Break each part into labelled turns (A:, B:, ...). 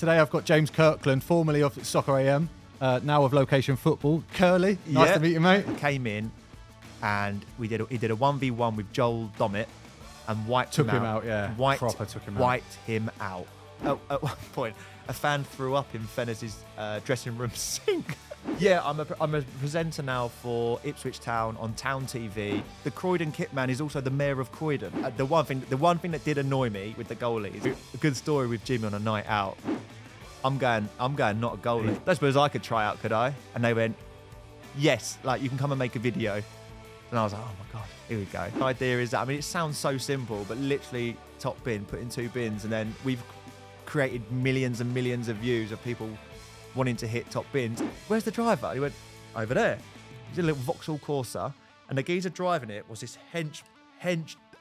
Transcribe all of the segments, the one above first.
A: Today I've got James Kirtland, formerly of Soccer AM, now of Location Football. Curly, nice to meet you, mate.
B: Came in and he did a 1v1 with Joel Dommett and wiped him out.
A: Proper took him out.
B: Wiped him out. At one point, a fan threw up in Fennes's dressing room sink. Yeah, I'm a presenter now for Ipswich Town on Town TV. The Croydon kit man is also the mayor of Croydon. The one thing that did annoy me with the goalies, a good story with Jimmy on a night out. I'm going not a goalie. I suppose I could try out, could I? And they went, yes, like you can come and make a video. And I was like, oh my God, here we go. The idea is that, I mean, it sounds so simple, but literally top bin, put in 2 bins, and then we've created millions and millions of views of people wanting to hit top bins. Where's the driver? He went, over there. He's a little Vauxhall Corsa, and the geezer driving it was this hench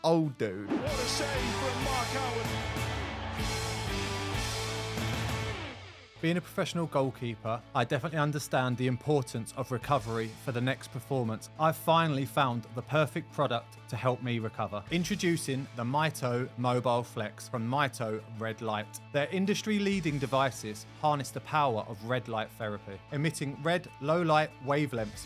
B: old dude.
C: What a save from Mark Howard.
A: Being a professional goalkeeper, I definitely understand the importance of recovery for the next performance. I've finally found the perfect product to help me recover. Introducing the Mito Mobile Flex from Mito Red Light. Their industry-leading devices harness the power of red light therapy, emitting red low light wavelengths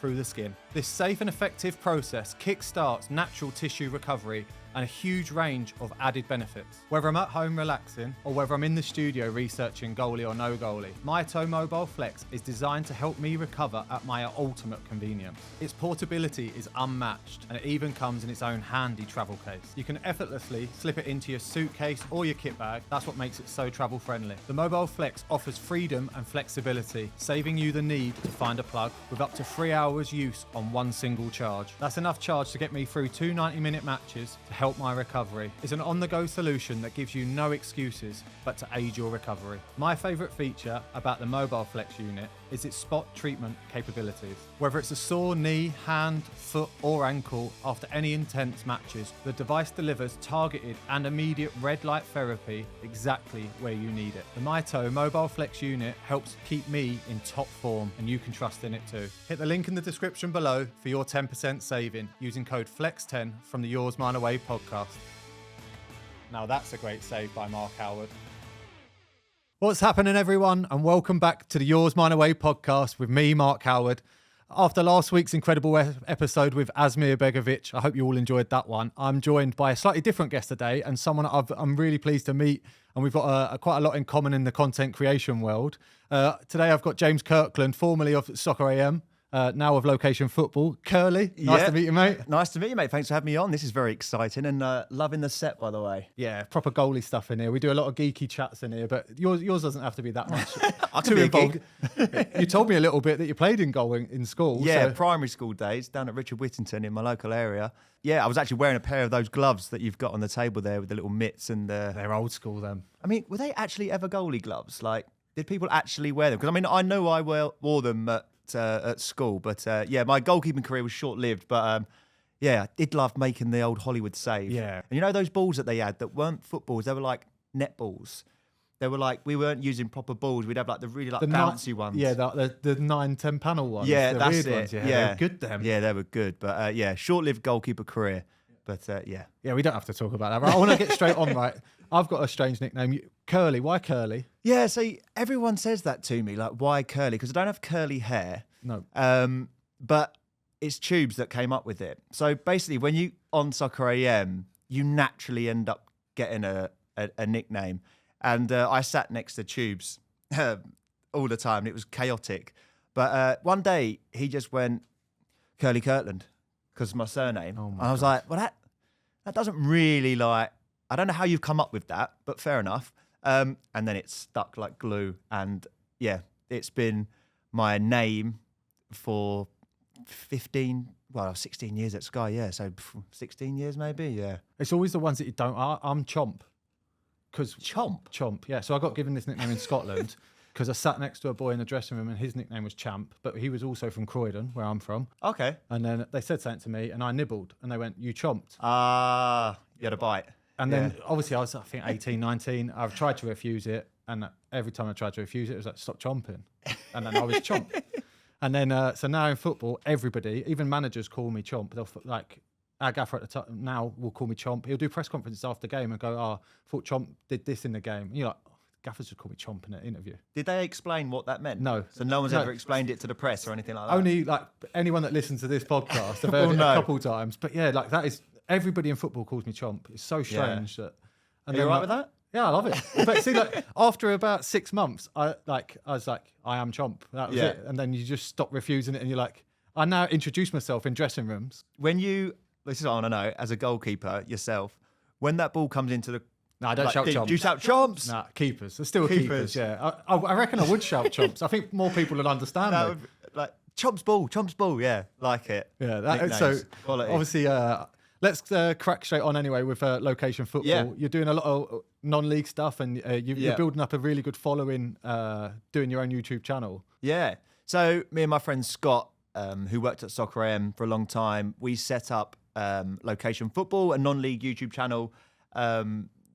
A: through the skin. This safe and effective process kickstarts natural tissue recovery and a huge range of added benefits. Whether I'm at home relaxing or whether I'm in the studio researching goalie or no goalie, Mito Mobile Flex is designed to help me recover at my ultimate convenience. Its portability is unmatched, and it even comes in its own handy travel case. You can effortlessly slip it into your suitcase or your kit bag. That's what makes it so travel friendly. The Mobile Flex offers freedom and flexibility, saving you the need to find a plug with up to 3 hours use on one single charge. That's enough charge to get me through 2 90-minute matches to help my recovery. It's an on-the-go solution that gives you no excuses but to aid your recovery. My favourite feature about the Mobile Flex unit is its spot treatment capabilities. Whether it's a sore knee, hand, foot or ankle after any intense matches, the device delivers targeted and immediate red light therapy exactly where you need it. The Mito Mobile Flex unit helps keep me in top form, and you can trust in it too. Hit the link in the description below for your 10% saving using code FLEX10 from the Yours Mine Away podcast. Now that's a great save by Mark Howard. What's happening, everyone, and welcome back to the Yours Mine Away podcast with me, Mark Howard. After last week's incredible episode with Asmir Begovic, I hope you all enjoyed that one. I'm joined by a slightly different guest today, and someone I'm really pleased to meet, and we've got quite a lot in common in the content creation world. Today I've got James Kirtland, formerly of Soccer AM, now of Location Football. Curly, nice to meet you, mate.
B: Nice to meet you, mate. Thanks for having me on. This is very exciting, and loving the set, by the way.
A: Yeah, proper goalie stuff in here. We do a lot of geeky chats in here, but yours doesn't have to be that much.
B: I can be a geek.
A: You told me a little bit that you played in goal in school.
B: Yeah, primary school days down at Richard Whittington in my local area. Yeah, I was actually wearing a pair of those gloves that you've got on the table there with the little mitts and
A: they're old school, them.
B: I mean, were they actually ever goalie gloves? Like, did people actually wear them? Because I mean, I know I wore them at school, but yeah, my goalkeeping career was short-lived. But yeah, I did love making the old Hollywood save.
A: Yeah,
B: and you know those balls that they had that weren't footballs; they were like netballs. They were like, we weren't using proper balls. We'd have like the really like bouncy ones.
A: Yeah, the 9-10 panel ones.
B: Yeah,
A: the
B: that's
A: weird
B: it.
A: Ones. Yeah,
B: yeah,
A: they're good them.
B: Yeah, they were good. But yeah, short-lived goalkeeper career. But yeah.
A: Yeah, we don't have to talk about that. Right? I want to get straight on, right? I've got a strange nickname. Curly. Why Curly?
B: Yeah, see, everyone says that to me, like, why Curly? Because I don't have curly hair.
A: No.
B: But it's Tubes that came up with it. So basically, when you on Soccer AM, you naturally end up getting a nickname. And I sat next to Tubes all the time, and it was chaotic. But one day, he just went, Curly Kirtland, because of my surname.
A: Oh
B: and I was like, well, that doesn't really, like, I don't know how you've come up with that, but fair enough. And then it stuck like glue. And yeah, it's been my name for 16 years at Sky. Yeah, so 16 years maybe, yeah.
A: It's always the ones that you don't. I'm Chomp.
B: Chomp?
A: Yeah, so I got given this nickname in Scotland because I sat next to a boy in the dressing room and his nickname was Champ, but he was also from Croydon, where I'm from.
B: Okay.
A: And then they said something to me and I nibbled and they went, you chomped.
B: You had a bite.
A: And then obviously I was, I think, 18, 19. I've tried to refuse it. And every time I tried to refuse it, it was like, stop chomping. And then I was Chomp. And then, so now in football, everybody, even managers call me Chomp. They'll like, our gaffer at the time now will call me Chomp. He'll do press conferences after the game and go, "Oh, I thought Chomp did this in the game." And you're like, oh, gaffers just call me Chomp in an interview.
B: Did they explain what that meant?
A: No.
B: So no one's ever explained it to the press or anything like that?
A: Only like anyone that listens to this podcast have heard it a couple times. But yeah, like that is everybody in football calls me Chomp. It's so strange that.
B: And are you all right with that?
A: Yeah, I love it. But see, like after about 6 months, I was like, I am Chomp. That was it. And then you just stop refusing it, and you're like, I now introduce myself in dressing rooms.
B: When you, this is what I want to know, as a goalkeeper yourself, when that ball comes into the...
A: No, I don't shout Chomps.
B: Do you shout Chomps?
A: Nah, keepers. They're still keepers, yeah. I reckon I would shout Chomps. I think more people would understand that.
B: Like, Chomps ball, yeah, like it.
A: Yeah, so
B: quality.
A: Obviously, let's crack straight on anyway with location football. Yeah. You're doing a lot of non-league stuff, and you're building up a really good following doing your own YouTube channel. Yeah.
B: So me and my friend Scott, who worked at Soccer AM for a long time, we set up Location Football, a non-league YouTube channel,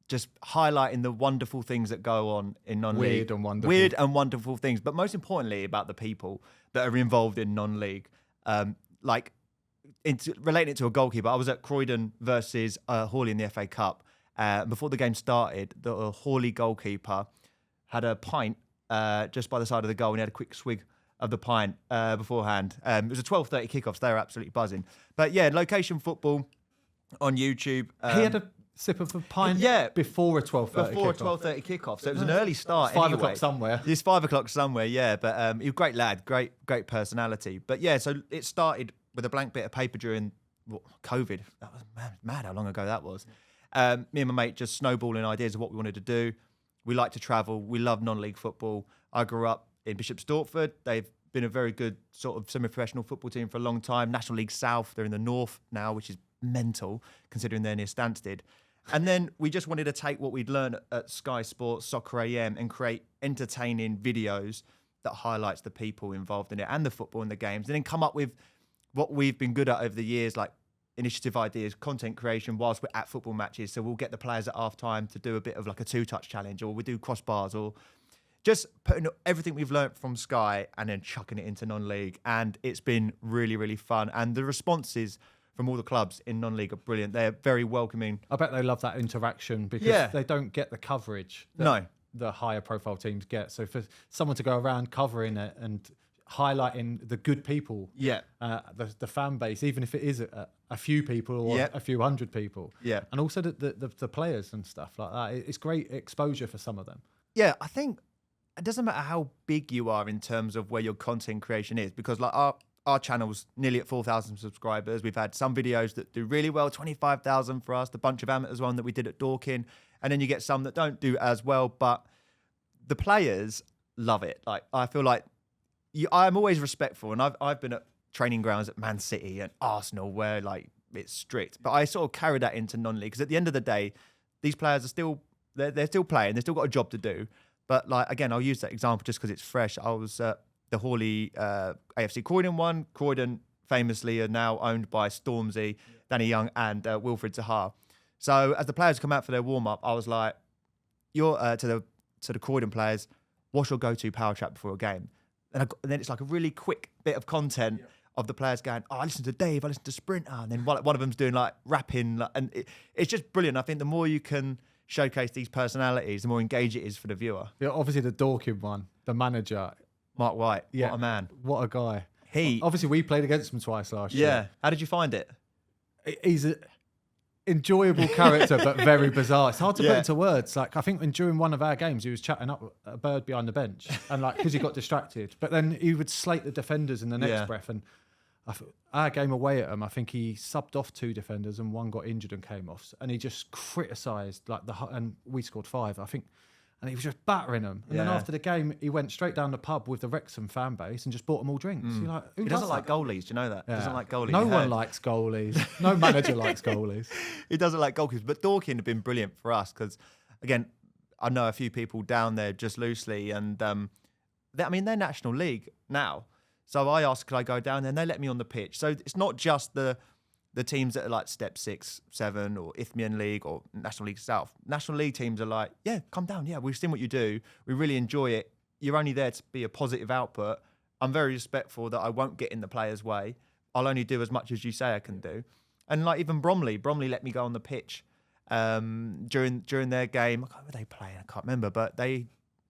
B: just highlighting the wonderful things that go on in non-league. Weird and wonderful things, but most importantly about the people that are involved in non-league. Relating it to a goalkeeper, I was at Croydon versus Hawley in the FA Cup. Before the game started, the Hawley goalkeeper had a pint just by the side of the goal, and he had a quick swig of the pint beforehand. It was a 12:30 kickoff, so they were absolutely buzzing. But yeah, Location Football on YouTube.
A: He had a sip of a pint before a 12:30
B: Before a 12:30 kickoff, so it was an early start.
A: It's 5 o'clock somewhere.
B: It's 5 o'clock somewhere, yeah. But he was a great lad, great personality. But yeah, so it started with a blank bit of paper during COVID. That was mad how long ago that was. Me and my mate just snowballing ideas of what we wanted to do. We like to travel. We love non-league football. I grew up in Bishop Stortford. They've been a very good sort of semi-professional football team for a long time. National League South, they're in the north now, which is mental considering they're near Stansted. And then we just wanted to take what we'd learned at Sky Sports, Soccer AM, and create entertaining videos that highlights the people involved in it and the football and the games, and then come up with what we've been good at over the years, like initiative ideas, content creation whilst we're at football matches. So we'll get the players at half time to do a bit of like a 2-touch challenge, or we do crossbars, or just putting everything we've learnt from Sky and then chucking it into non-league. And it's been really, really fun. And the responses from all the clubs in non-league are brilliant. They're very welcoming.
A: I bet they love that interaction because they don't get the coverage that the higher profile teams get. So for someone to go around covering it and highlighting the good people, the fan base, even if it is a few people or a few hundred people, and also the players and stuff like that. It's great exposure for some of them.
B: Yeah, I think it doesn't matter how big you are in terms of where your content creation is, because like our channel's nearly at 4,000 subscribers. We've had some videos that do really well, 25,000 for us, the Bunch of Amateurs one that we did at Dorking, and then you get some that don't do as well, but the players love it. Like, I feel like I'm always respectful, and I've been at training grounds at Man City and Arsenal where like it's strict, but I sort of carry that into non-league because at the end of the day, these players are still they're still playing, they've still got a job to do. But like again, I'll use that example just because it's fresh. I was at the Hawley AFC Croydon one. Croydon famously are now owned by Stormzy, Danny Young, and Wilfred Zaha. So as the players come out for their warm up, I was like, "You're to the Croydon players, what's your go-to power trap before a game?" And then it's like a really quick bit of content of the players going, "Oh, I listen to Dave, I listen to Sprinter," and then one of them's doing like rapping, and it's just brilliant. I think the more you can showcase these personalities, the more engaged it is for the viewer.
A: Yeah, obviously the Dorking one, the manager,
B: Mark White, what a man,
A: what a guy. Obviously we played against him twice last year.
B: Yeah, how did you find it?
A: He's an enjoyable character, but very bizarre. It's hard to put into words. Like I think during one of our games, he was chatting up a bird behind the bench, and like because he got distracted. But then he would slate the defenders in the next breath. And our game away at him, I think he subbed off 2 defenders and one got injured and came off. And he just criticised and we scored 5, I think. And he was just battering them. And then after the game, he went straight down the pub with the Wrexham fan base and just bought them all drinks. You're like,
B: he doesn't like goalies. Do you know that? He doesn't like goalies.
A: No one likes goalies. No manager likes goalies.
B: He doesn't like goalkeepers. But Dorking have been brilliant for us because, again, I know a few people down there just loosely. And, they're National League now. So I asked, could I go down there? And they let me on the pitch. So it's not just the teams that are like Step 6, 7 or Isthmian League or National League South. National League teams are like, yeah, come down. Yeah, we've seen what you do. We really enjoy it. You're only there to be a positive output. I'm very respectful that I won't get in the player's way. I'll only do as much as you say I can do. And like even Bromley let me go on the pitch during their game. Who were they playing? I can't remember, but they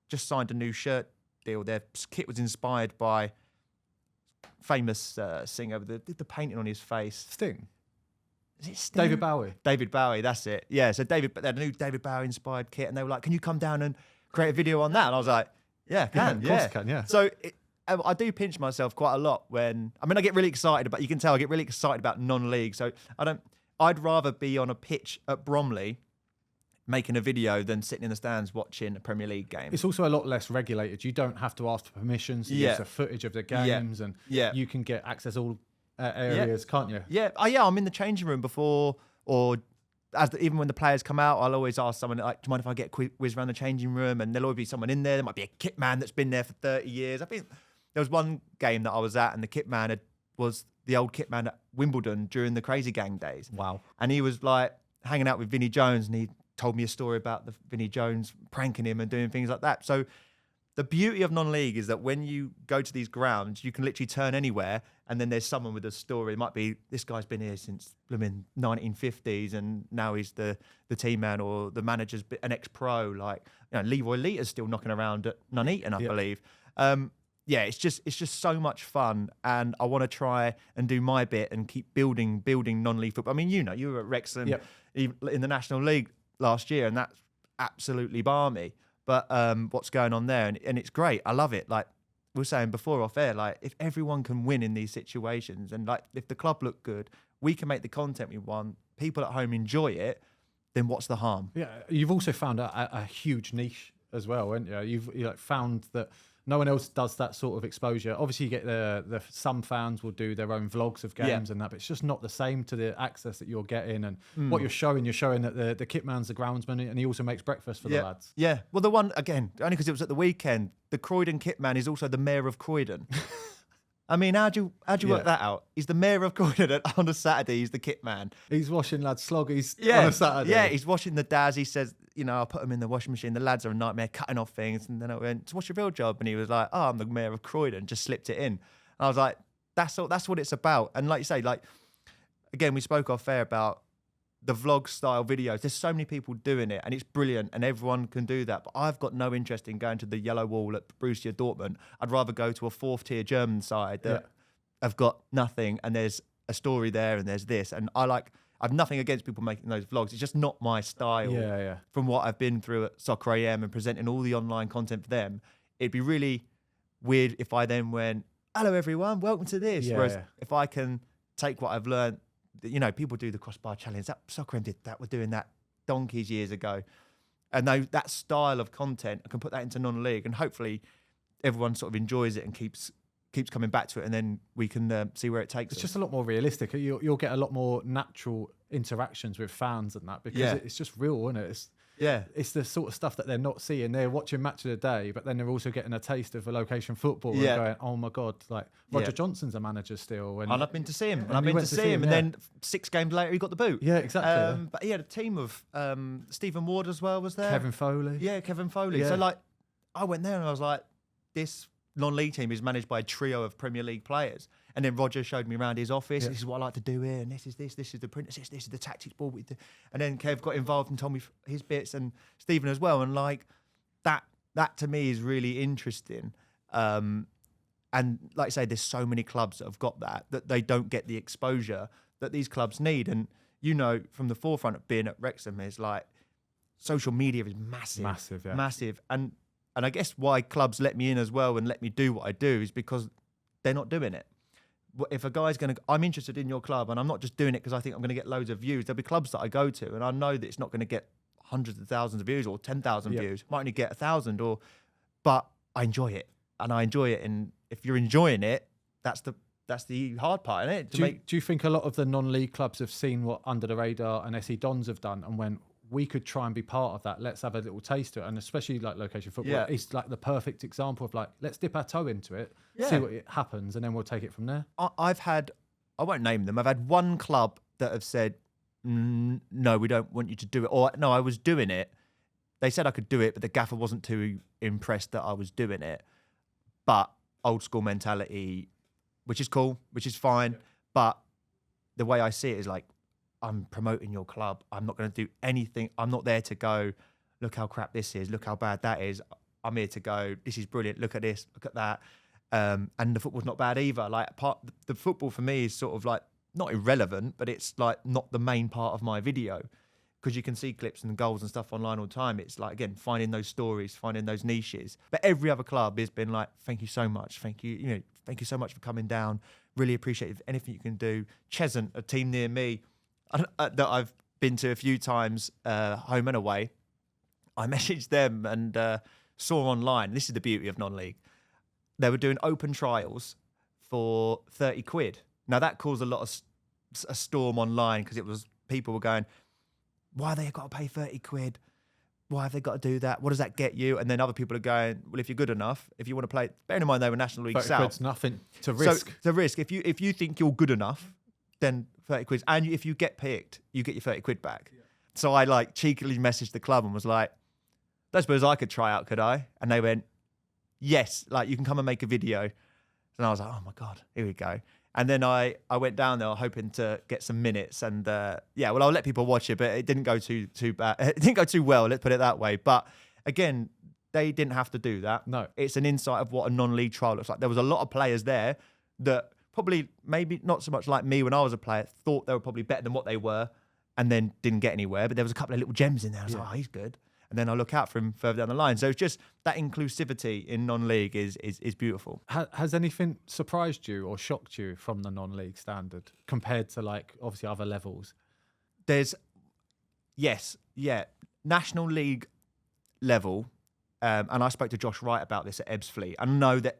B: just signed a new shirt deal. Their kit was inspired by famous singer with the painting on his face.
A: Sting.
B: Is it Sting?
A: David Bowie.
B: David Bowie, that's it. Yeah, so they had a new David Bowie inspired kit, and they were like, "Can you come down and create a video on that?" And I was like, "Yeah, can,
A: of course I can, yeah."
B: So I do pinch myself quite a lot when I get really excited about. You can tell I get really excited about non-league. So I'd rather be on a pitch at Bromley making a video than sitting in the stands watching a Premier League game.
A: It's also a lot less regulated. You don't have to ask for permissions to use the footage of the games, and you can get access all areas, can't you?
B: Yeah. Oh, yeah. I'm in the changing room before, or even when the players come out, I'll always ask someone, like, do you mind if I get a quick whiz around the changing room? And there'll always be someone in there. There might be a kit man that's been there for 30 years. I think there was one game that I was at, and the kit man was the old kit man at Wimbledon during the Crazy Gang days.
A: Wow.
B: And he was like hanging out with Vinnie Jones, and he told me a story about the Vinnie Jones pranking him and doing things like that. So the beauty of non-league is that when you go to these grounds, you can literally turn anywhere, and then there's someone with a story. It might be, this guy's been here since blooming 1950s, and now he's the team man, or the manager's an ex-pro. Like, Leroy Leiter's still knocking around at Nuneaton, I believe. It's just so much fun, and I want to try and do my bit and keep building non-league football. I mean, you were at Wrexham in the National League last year, and that's absolutely balmy. But what's going on there, and it's great. I love it. Like we were saying before off air, like if everyone can win in these situations, and like if the club look good, we can make the content we want. People at home enjoy it. Then what's the harm?
A: Yeah, you've also found a huge niche as well, haven't you? You've found that no one else does that sort of exposure. Obviously, you get the some fans will do their own vlogs of games and that, but it's just not the same to the access that you're getting and what you're showing. You're showing that the kit man's the groundsman, and he also makes breakfast for the lads. Yeah.
B: Well, the one again, only because it was at the weekend. The Croydon kit man is also the mayor of Croydon. I mean, how'd you work that out? He's the mayor of Croydon, and on a Saturday he's the kit man.
A: He's washing lads' sloggies on a Saturday.
B: Yeah, he's washing the dads. He says, I'll put them in the washing machine. The lads are a nightmare cutting off things. And then I went, so what's your real job? And he was like, I'm the mayor of Croydon. Just slipped it in. And I was like, that's what it's about. And like you say, like, again, we spoke off air about the vlog style videos. There's so many people doing it, and it's brilliant, and everyone can do that. But I've got no interest in going to the yellow wall at Borussia Dortmund. I'd rather go to a fourth tier German side that have got nothing, and there's a story there, and there's this. And I've nothing against people making those vlogs. It's just not my style.
A: Yeah.
B: From what I've been through at Soccer AM and presenting all the online content for them, it'd be really weird if I then went, hello everyone, welcome to this. Whereas if I can take what I've learned, people do the crossbar challenge. That Soccer AM did that. We're doing that donkeys years ago. And that style of content, I can put that into non-league, and hopefully everyone sort of enjoys it and keeps coming back to it, and then we can see where it takes us.
A: It's just a lot more realistic. You'll get a lot more natural interactions with fans and that, because it's just real, isn't it? It's the sort of stuff that they're not seeing. They're watching Match of the Day, but then they're also getting a taste of a location football and going, oh my God, like Roger Johnson's a manager still. And
B: I've been to see him. And then 6 games later, he got the boot.
A: Yeah, exactly.
B: But he had a team of Stephen Ward as well, was there?
A: Kevin Foley.
B: Yeah, Kevin Foley. Yeah. So, like, I went there and I was like, this non-league team is managed by a trio of Premier League players. And then Roger showed me around his office. This is what I like to do here, and this is the print, this is the tactics board. And then Kev got involved and told me his bits, and Stephen as well. And like that to me is really interesting. And like I say, there's so many clubs that have got that they don't get the exposure that these clubs need. And from the forefront of being at Wrexham is like social media is massive, massive. And I guess why clubs let me in as well and let me do what I do is because they're not doing it. If a guy's I'm interested in your club, and I'm not just doing it because I think I'm going to get loads of views. There'll be clubs that I go to, and I know that it's not going to get hundreds of thousands of views or 10,000 views. Might only get 1,000, but I enjoy it, and I enjoy it. And if you're enjoying it, that's the hard part, isn't it?
A: Do you think a lot of the non-league clubs have seen what Under the Radar and SE Dons have done and went, we could try and be part of that. Let's have a little taste of it. And especially like location football, it's like the perfect example of like, let's dip our toe into it, see what happens, and then we'll take it from there.
B: I won't name them. I've had one club that have said, no, we don't want you to do it. Or no, I was doing it. They said I could do it, but the gaffer wasn't too impressed that I was doing it. But old school mentality, which is cool, which is fine. But the way I see it is like, I'm promoting your club. I'm not going to do anything. I'm not there to go, look how crap this is. Look how bad that is. I'm here to go, this is brilliant. Look at this. Look at that. And the football's not bad either. Like the football for me is sort of like not irrelevant, but it's like not the main part of my video, because you can see clips and goals and stuff online all the time. It's like, again, finding those stories, finding those niches. But every other club has been like, thank you so much. Thank you. Thank you so much for coming down. Really appreciate anything you can do. Cheshunt, a team near me that I've been to a few times, home and away. I messaged them and saw online. This is the beauty of non-league. They were doing open trials for 30 quid. Now that caused a lot of a storm online, because it was people were going, why have they got to pay 30 quid? Why have they got to do that? What does that get you? And then other people are going, well, if you're good enough, if you want to play, bearing in mind they were National League
A: 30
B: South.
A: quid's nothing to risk.
B: So the risk, if you think you're good enough, then 30 quid. And if you get picked, you get your 30 quid back. Yeah. So I like cheekily messaged the club and was like, I suppose I could try out, could I? And they went, yes, like you can come and make a video. And I was like, oh my God, here we go. And then I went down there hoping to get some minutes, and I'll let people watch it, but it didn't go too bad. It didn't go too well, let's put it that way. But again, they didn't have to do that.
A: No.
B: It's an insight of what a non-league trial looks like. There was a lot of players there that probably, maybe not so much like me when I was a player, thought they were probably better than what they were, and then didn't get anywhere. But there was a couple of little gems in there. I was like, oh, he's good. And then I look out for him further down the line. So it's just that inclusivity in non-league is beautiful.
A: Has anything surprised you or shocked you from the non-league standard compared to, like, obviously other levels?
B: National League level. And I spoke to Josh Wright about this at Ebbsfleet. I know that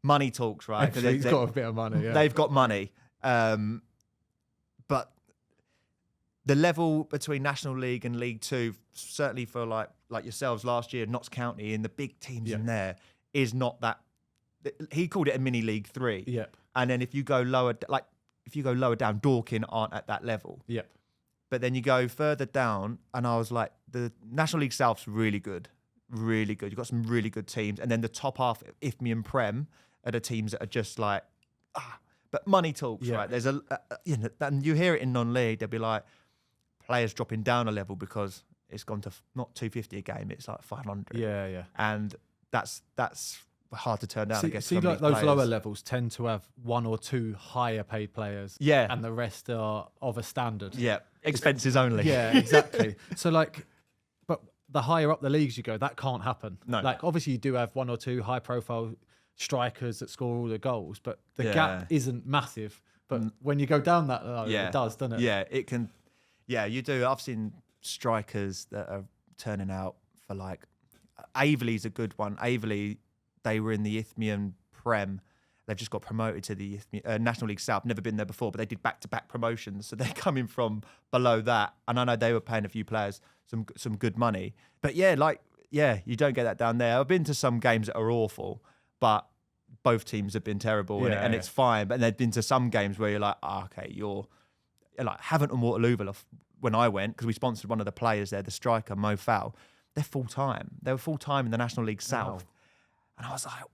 B: money talks, right?
A: He's got a bit of money, yeah.
B: They've got money. But the level between National League and League Two, certainly for like yourselves last year, Notts County and the big teams in there, is not that. He called it a mini League Three.
A: Yep.
B: And then if you go lower down, Dorking aren't at that level.
A: Yep.
B: But then you go further down, and I was like, the National League South's really good, really good. You've got some really good teams, and then the top half, IFME and Prem, are the teams that are just like, But money talks, right? There's and you hear it in non-league. They'll be like, players dropping down a level because it's gone to not 250 a game, it's like 500.
A: Yeah.
B: And that's hard to turn down, I guess.
A: See, like those lower levels tend to have one or two higher paid players.
B: Yeah.
A: And the rest are of a standard.
B: Yeah. Expenses only.
A: Yeah, exactly. So like, but the higher up the leagues you go, that can't happen.
B: No.
A: Like obviously you do have one or two high profile strikers that score all the goals, but the gap isn't massive. But when you go down that low, it does, doesn't it?
B: Yeah, it can. Yeah, you do. I've seen strikers that are turning out for like, Aveley's a good one. Aveley, they were in the Isthmian Prem. They've just got promoted to the National League South. Never been there before, but they did back-to-back promotions. So they're coming from below that. And I know they were paying a few players some good money. But you don't get that down there. I've been to some games that are awful, but both teams have been terrible, and it's fine. But they've been to some games where you're like, you're like Havant and Waterloo. When I went, because we sponsored one of the players there, the striker Mo Fowl, they're full time. They were full time in the National League South, and I was like,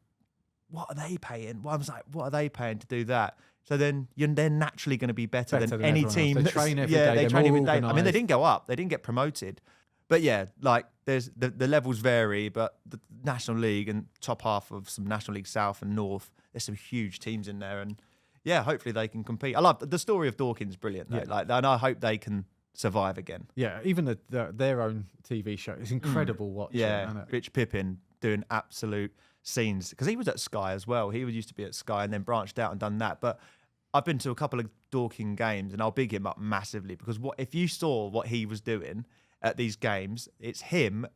B: what are they paying? Well, I was like, what are they paying to do that? So then they're naturally going to be better than any team.
A: They train every day.
B: They train every day. I mean, they
A: organised.
B: didn't go up. They didn't get promoted. But like there's the levels vary, but the National League and top half of some National League South and North, there's some huge teams in there, and hopefully they can compete. I love the story of Dorking's brilliant, though. And I hope they can survive again. Yeah,
A: even their own TV show is incredible watching.
B: Yeah,
A: isn't it?
B: Rich Pippin doing absolute scenes, because he was at Sky as well. He used to be at Sky and then branched out and done that. But I've been to a couple of Dorking games, and I'll big him up massively, because if you saw what he was doing at these games, it's him.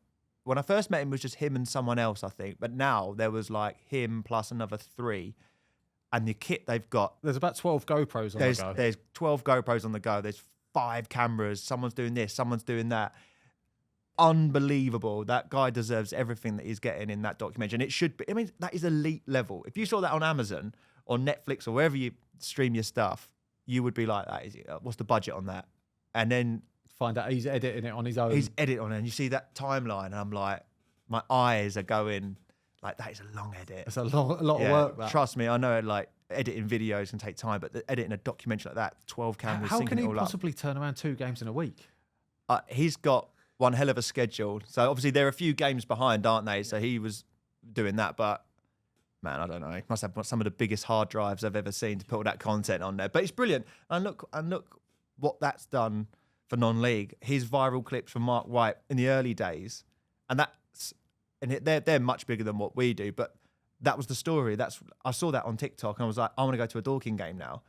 B: When I first met him, it was just him and someone else, I think. But now there was like him plus another 3. And the kit they've got...
A: There's about 12 GoPros on the go.
B: There's 12 GoPros on the go. There's 5 cameras. Someone's doing this. Someone's doing that. Unbelievable. That guy deserves everything that he's getting in that documentary. And it should be... I mean, that is elite level. If you saw that on Amazon or Netflix or wherever you stream your stuff, you would be like, what's the budget on that? And then...
A: Find out he's editing it on his own.
B: He's editing on it. And you see that timeline, and I'm like, my eyes are going Like, that is a long edit.
A: It's a lot of work. That.
B: Trust me, I know, like, editing videos can take time, but editing a documentary like that, 12 cameras,
A: How
B: syncing
A: can he
B: it all
A: possibly turn around 2 games in a week?
B: up. He's got one hell of a schedule. So obviously they're a few games behind, aren't they? So he was doing that, but man, I don't know. He must have some of the biggest hard drives I've ever seen to put all that content on there. But it's brilliant. And look what that's done for non-league. His viral clips from Mark White in the early days, and they're much bigger than what we do. But that was the story. I saw that on TikTok, and I was like, I want to go to a Dorking game now.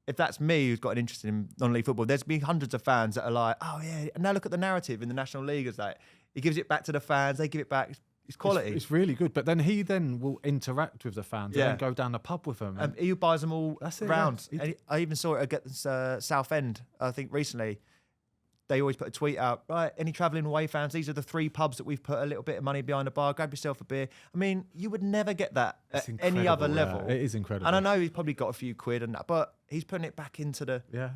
B: If that's me who's got an interest in non-league football, there's been hundreds of fans that are like, oh yeah, and now look at the narrative in the National League. It's like, he gives it back to the fans, they give it back. It's quality.
A: It's really good. But then he will interact with the fans and then go down the pub with them.
B: He buys them all round.
A: Yeah.
B: And I even saw it at Southend, I think recently. They always put a tweet out, right, any travelling away fans, these are the 3 pubs that we've put a little bit of money behind the bar, grab yourself a beer. I mean, you would never get that at any other level.
A: It is incredible.
B: And I know he's probably got a few quid and that, but he's putting it back into the...
A: Yeah.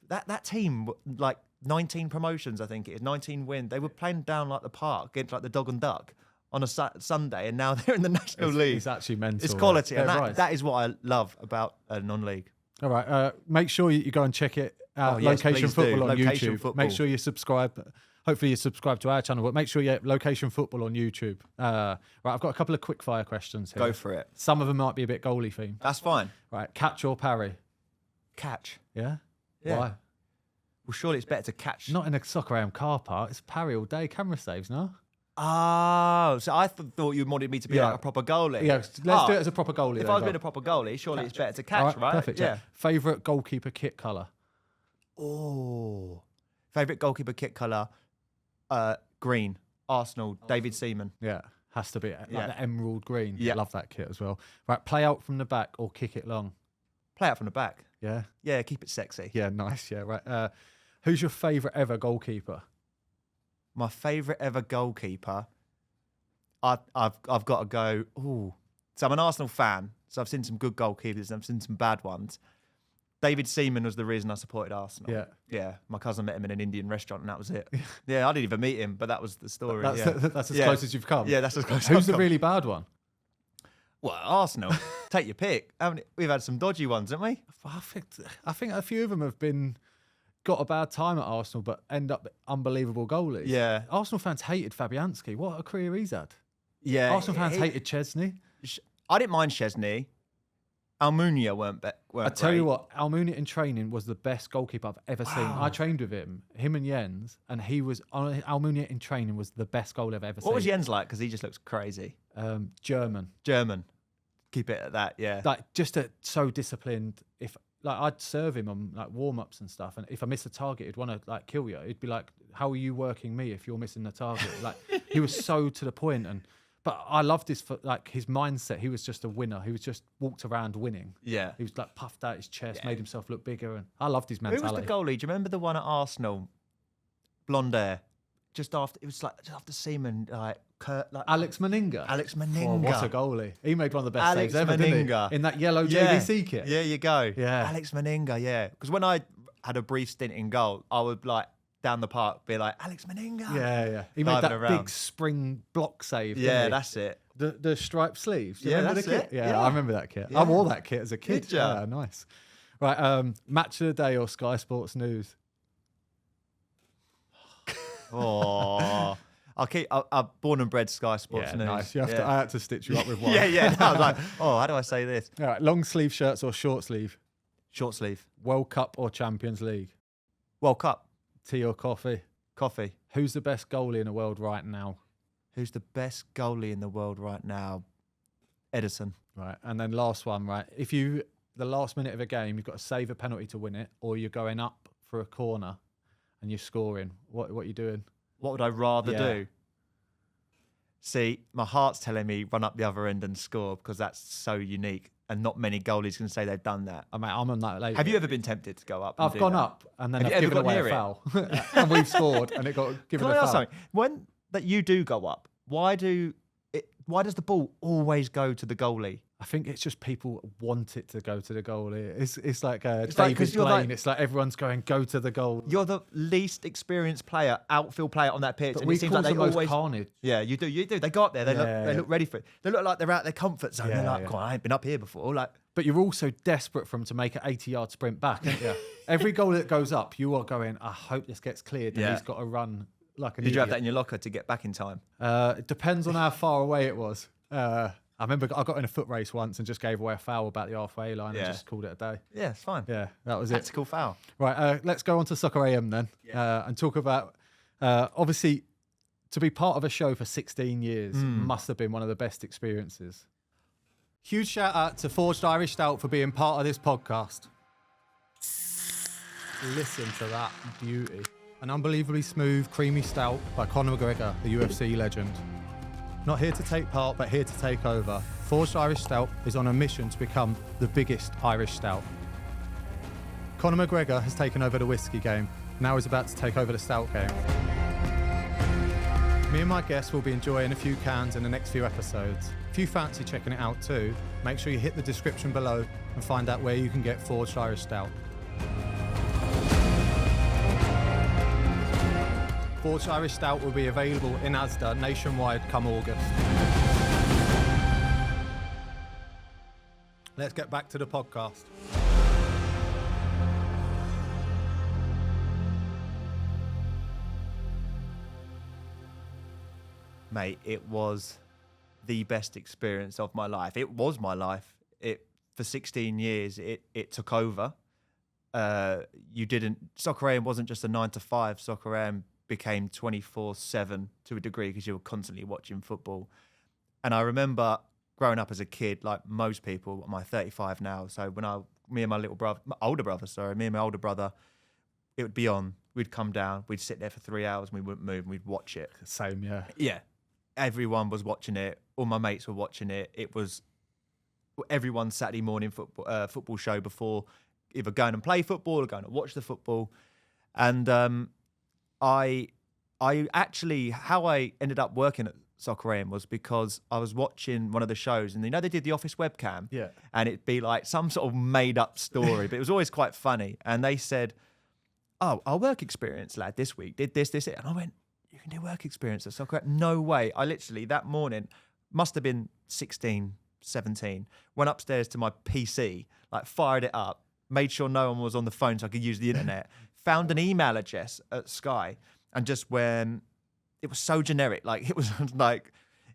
B: That team, like 19 promotions, I think it is, 19 wins. They were playing down like the park against like the Dog and Duck on a Sunday, and now they're in the National League.
A: It's actually mental.
B: It's quality, and
A: right.
B: that is what I love about a non-league.
A: All right, make sure you go and check it out.
B: Yes,
A: Location Football on
B: Location
A: YouTube.
B: Football.
A: Make sure you subscribe. Hopefully you subscribe to our channel, but make sure you Location Football on YouTube. Right, I've got a couple of quick fire questions here.
B: Go for it.
A: Some of them might be a bit goalie themed.
B: That's fine.
A: Right, catch or parry?
B: Catch.
A: Yeah?
B: Yeah.
A: Why?
B: Well, surely it's better to catch.
A: Not in a soccer AM car park. It's parry all day. Camera saves, no?
B: Oh, so I thought you wanted me to be like a proper goalie.
A: Yeah, let's do it as a proper goalie.
B: If I was being a proper goalie, surely it's better to catch, right?
A: Perfect. Yeah. Favourite goalkeeper kit colour?
B: Oh. Favourite goalkeeper kit colour? Green. Arsenal. David Seaman.
A: Yeah, has to be like the emerald green.
B: Yeah.
A: Love that kit as well. Right, play out from the back or kick it long?
B: Play out from the back.
A: Yeah.
B: Yeah, keep it sexy.
A: Yeah, nice. Yeah, right. Who's your favourite ever goalkeeper?
B: My favourite ever goalkeeper, I've got to go. Ooh, so I'm an Arsenal fan, so I've seen some good goalkeepers and I've seen some bad ones. David Seaman was the reason I supported Arsenal. Yeah. My cousin met him in an Indian restaurant and that was it. Yeah, I didn't even meet him, but that was the story.
A: That's as close as you've come.
B: Yeah, that's as close.
A: Who's the really bad one?
B: Well, Arsenal. Take your pick. We've had some dodgy ones, haven't we?
A: I think a few of them have got a bad time at Arsenal, but end up unbelievable goalies.
B: Yeah.
A: Arsenal fans hated Fabianski. What a career he's had.
B: Yeah.
A: Arsenal fans hated Chesney.
B: I didn't mind Chesney. Almunia weren't
A: I tell you what, Almunia in training was the best goalkeeper I've ever seen. I trained with him and Jens, and Almunia in training was the best goal I've ever seen.
B: What was Jens like? Because he just looks crazy.
A: German.
B: Keep it at that, yeah.
A: Like so disciplined. I'd serve him on like warm-ups and stuff, and if I miss a target, he'd want to like kill you. He'd be like, "How are you working me if you're missing the target?" Like he was so to the point, but I loved his mindset. He was just a winner. He was just walked around winning.
B: Yeah,
A: he was like puffed out his chest, made himself look bigger, and I loved his mentality.
B: Who was the goalie? Do you remember the one at Arsenal? Blonde hair. Just after Seaman,
A: Alex Meninga.
B: Oh,
A: what a goalie! He made one of the best saves ever, didn't he? In that yellow JVC kit.
B: Yeah, you go.
A: Yeah,
B: Alex Meninga. Yeah, because when I had a brief stint in goal, I would like down the park be like Alex Meninga.
A: Yeah. He made that big spring block save.
B: Yeah, that's it.
A: The striped sleeves.
B: Yeah, that's
A: the kit?
B: it.
A: Yeah, I remember that kit. I wore that kit as a kid.
B: Yeah,
A: nice. Right, match of the day or Sky Sports News?
B: Oh, I'm born and bred Sky Sports News.
A: Nice. I had to stitch you up with one.
B: Yeah. I was like, how do I say this?
A: All right, long sleeve shirts or short sleeve?
B: Short sleeve.
A: World Cup or Champions League?
B: World Cup.
A: Tea or coffee?
B: Coffee.
A: Who's the best goalie in the world right now?
B: Who's the best goalie in the world right now? Edison.
A: Right, and then last one, right? If the last minute of a game, you've got to save a penalty to win it, or you're going up for a corner and you're scoring, what are you doing?
B: What would I rather do? See, my heart's telling me run up the other end and score because that's so unique. And not many goalies can say they've done that.
A: I'm on that later.
B: Have you ever been tempted to go up?
A: I've gone up and then I've given away a foul. And we've scored and it got given a foul.
B: Something? When you do go up, why does the ball always go to the goalie?
A: I think it's just people want it to go to the goal. It's like
B: like,
A: David
B: 'cause you're
A: Blaine.
B: like-
A: It's like everyone's going, go to the goal.
B: You're the least experienced player, outfield player on that pitch,
A: But
B: and
A: we
B: it seems
A: cause
B: like they
A: the most
B: always.
A: carnage.
B: Yeah, you do. They go up there. They
A: Yeah.
B: look ready for it. They look like they're out their comfort zone.
A: Yeah,
B: They're like,
A: yeah.
B: "God, I ain't been up here before." Like,
A: But you're also desperate for them to make an 80-yard sprint back, aren't you? Every goal that goes up, you are going, I hope this gets cleared. And
B: Yeah.
A: he's got to run like an
B: did you have
A: idiot.
B: that in your locker to get back in time?
A: It depends on how far away it was. I remember I got in a foot race once and just gave away a foul about the halfway line
B: Yeah.
A: and just called it a day.
B: Yeah, it's fine.
A: Yeah, that was it.
B: Tactical foul.
A: Right, let's go on to Soccer AM then and talk about, obviously, to be part of a show for 16 years must have been one of the best experiences. Huge shout out to Forged Irish Stout for being part of this podcast. Listen to that beauty. An unbelievably smooth, creamy stout by Conor McGregor, the UFC legend. Not here to take part, but here to take over. Forged Irish Stout is on a mission to become the biggest Irish stout. Conor McGregor has taken over the whiskey game. Now he's about to take over the stout game. Me and my guests will be enjoying a few cans in the next few episodes. If you fancy checking it out too, make sure you hit the description below and find out where you can get Forged Irish Stout. Forged Irish Stout will be available in Asda nationwide come August. Let's get back to the podcast.
B: Mate, it was the best experience of my life. It was my life. For 16 years, it took over. Soccer AM wasn't just a 9 to 5. Soccer AM became 24/7 to a degree because you were constantly watching football. And I remember growing up as a kid, like most people, I'm 35 now. So when me and my older brother, it would be on. We'd come down, we'd sit there for 3 hours and we wouldn't move and we'd watch it.
A: Same, yeah.
B: Yeah. Everyone was watching it. All my mates were watching it. It was everyone's Saturday morning football show before either going and play football or going to watch the football. And I actually, how I ended up working at Soccer AM was because I was watching one of the shows and they did the office webcam.
A: Yeah.
B: And it'd be like some sort of made up story, but it was always quite funny. And they said, "Oh, our work experience lad this week did this, it." And I went, "You can do work experience at Soccer AM?" No way. I literally that morning, must have been 16, 17, went upstairs to my PC, like fired it up, made sure no one was on the phone so I could use the internet, found an email address at Sky and just went, it was so generic. Like it was like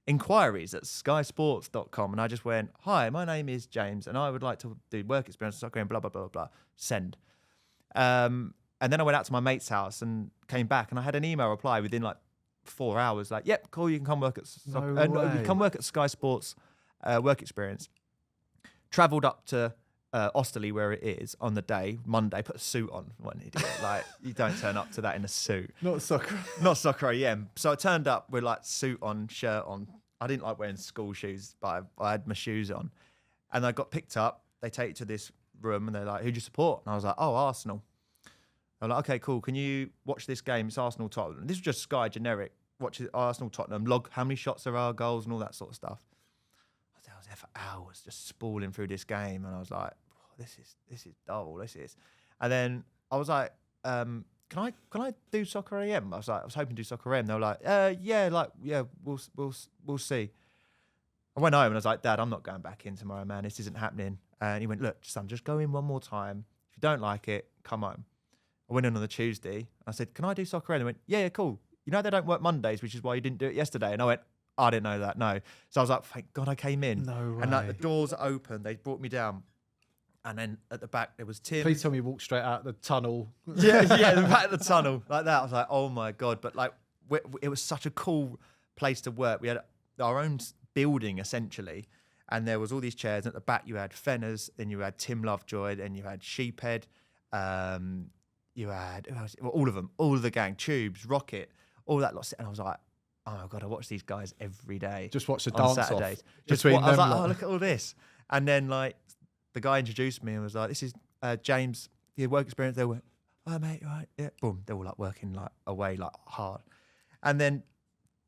B: inquiries at skysports.com. And I just went, "Hi, my name is James and I would like to do work experience at Soccer AM, blah, blah, blah, blah, send." And then I went out to my mate's house and came back and I had an email reply within like 4 hours. Like, "Yep, cool, you can come work at
A: way.
B: you come work at Sky Sports work experience." Travelled up to Osterley where it is on the day, Monday, put a suit on. What an idiot. Like, you don't turn up to that in a suit.
A: Not soccer.
B: Not Soccer AM. So I turned up with like suit on, shirt on. I didn't like wearing school shoes, but I had my shoes on. And I got picked up. They take you to this room and they're like, "Who do you support?" And I was like, "Oh, Arsenal." I'm like, "Okay, cool. Can you watch this game? It's Arsenal Tottenham." This was just Sky generic. Watch it, Arsenal Tottenham. Log how many shots there are, goals, and all that sort of stuff. I was there for hours, just spooling through this game, and I was like, "This is dull. This is." And then I was like, "Can I do Soccer AM?" I was hoping to do Soccer AM. They were like, yeah, we'll see." I went home and I was like, "Dad, I'm not going back in tomorrow, man. This isn't happening." And he went, "Look, son, just go in one more time. If you don't like it, come home." I went in on the Tuesday. I said, "Can I do Soccer AM?" They went, yeah, cool. You know they don't work Mondays, which is why you didn't do it yesterday. And I went, "I didn't know that, no." So I was like, "Thank God I came in."
A: No way.
B: And like the doors are open. They brought me down. And then at the back, there was Tim.
A: Please tell me you walked straight out the tunnel.
B: Yeah, the back of the tunnel. Like that. I was like, "Oh my God." But like, it was such a cool place to work. We had our own building, essentially. And there was all these chairs. And at the back, you had Fenners, then you had Tim Lovejoy, then you had Sheephead. You had all of them, all of the gang, Tubes, Rocket, all that lot. And I was like, "Oh my God, I watch these guys every day."
A: Just watch the
B: on
A: dance
B: Saturdays.
A: off
B: Just
A: between
B: I was
A: them
B: like,
A: lot.
B: "Oh, look at all this." And then like the guy introduced me and was like, "This is James, your work experience." They went, "Oh mate, right, yeah." Boom, they were like working like away, like hard. And then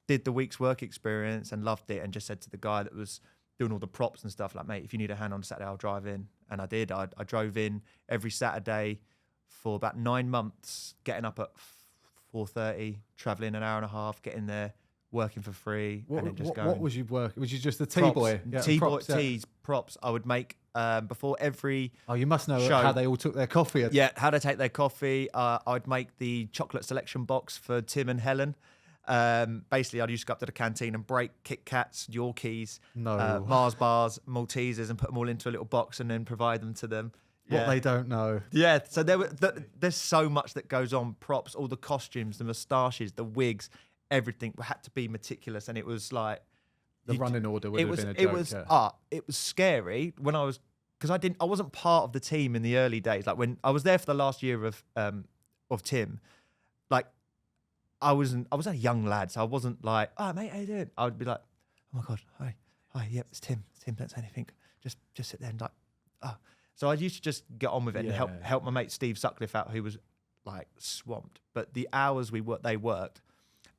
B: did the week's work experience and loved it, and just said to the guy that was doing all the props and stuff. Like, mate, if you need a hand on Saturday, I'll drive in. And I did. I drove in every Saturday for about 9 months, getting up at 4:30, travelling an hour and a half, getting there, working for free, and then just going.
A: What was you working? Was you just a
B: Props,
A: T-boy?
B: T-boy, tees, props. I would make before every
A: Oh, you must know
B: show.
A: how they all took their coffee.
B: Yeah, how to take their coffee. I'd make the chocolate selection box for Tim and Helen. Basically, I'd used to go up to the canteen and break Kit Kats, Yorkies, Mars bars, Maltesers, and put them all into a little box and then provide them to them.
A: What they don't know.
B: Yeah, so there's so much that goes on. Props, all the costumes, the moustaches, the wigs, everything had to be meticulous, and it was like
A: The running order would have been a joke.
B: It was scary when I was, because I wasn't part of the team in the early days. Like when I was there for the last year of Tim, like I was a young lad, so I wasn't like, oh mate, how you doing? I would be like, oh my god, hi, yep, it's Tim. Don't say anything. Just sit there and like, oh. So I used to just get on with it and help my mate Steve Sutcliffe out, who was like swamped. But the hours they worked,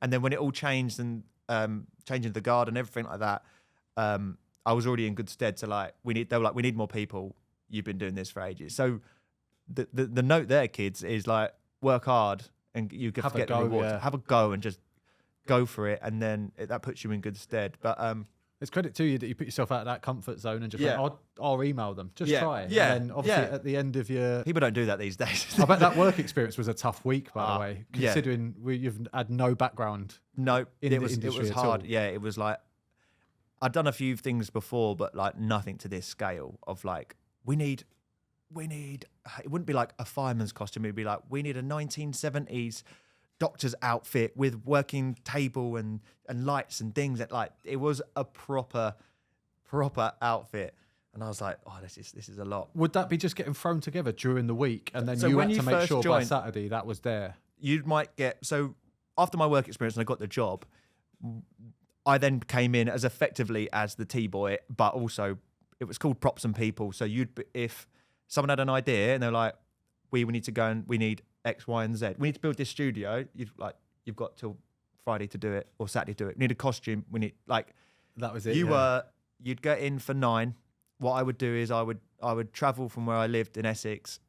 B: and then when it all changed and changing the guard and everything like that, I was already in good stead. So like they were like, we need more people. You've been doing this for ages. So the note there, kids, is like work hard and you get the rewards. Yeah. Have a go and just go for it, and then that puts you in good stead. But
A: it's credit to you that you put yourself out of that comfort zone and just went, I'll email them. Just try it.
B: Yeah.
A: And then obviously at the end of your...
B: People don't do that these days.
A: I bet that work experience was a tough week, by the way, considering you've had no background.
B: No,
A: it
B: was hard. Yeah, it was like, I'd done a few things before, but like nothing to this scale of like, we need, it wouldn't be like a fireman's costume. It'd be like, we need a 1970s doctor's outfit with working table and lights and things. That like, it was a proper outfit. And I was like, oh, this is a lot.
A: Would that be just getting thrown together during the week? And then you had to make sure by Saturday that was there?
B: You might get, so after my work experience and I got the job, I then came in as effectively as the T-boy, but also it was called props and people. So if someone had an idea and they're like, we need to go and we need X, Y, and Z. We need to build this studio. You've got till Friday to do it or Saturday to do it. We need a costume. We need
A: that was it.
B: You'd get in for 9. What I would do is I would travel from where I lived in Essex,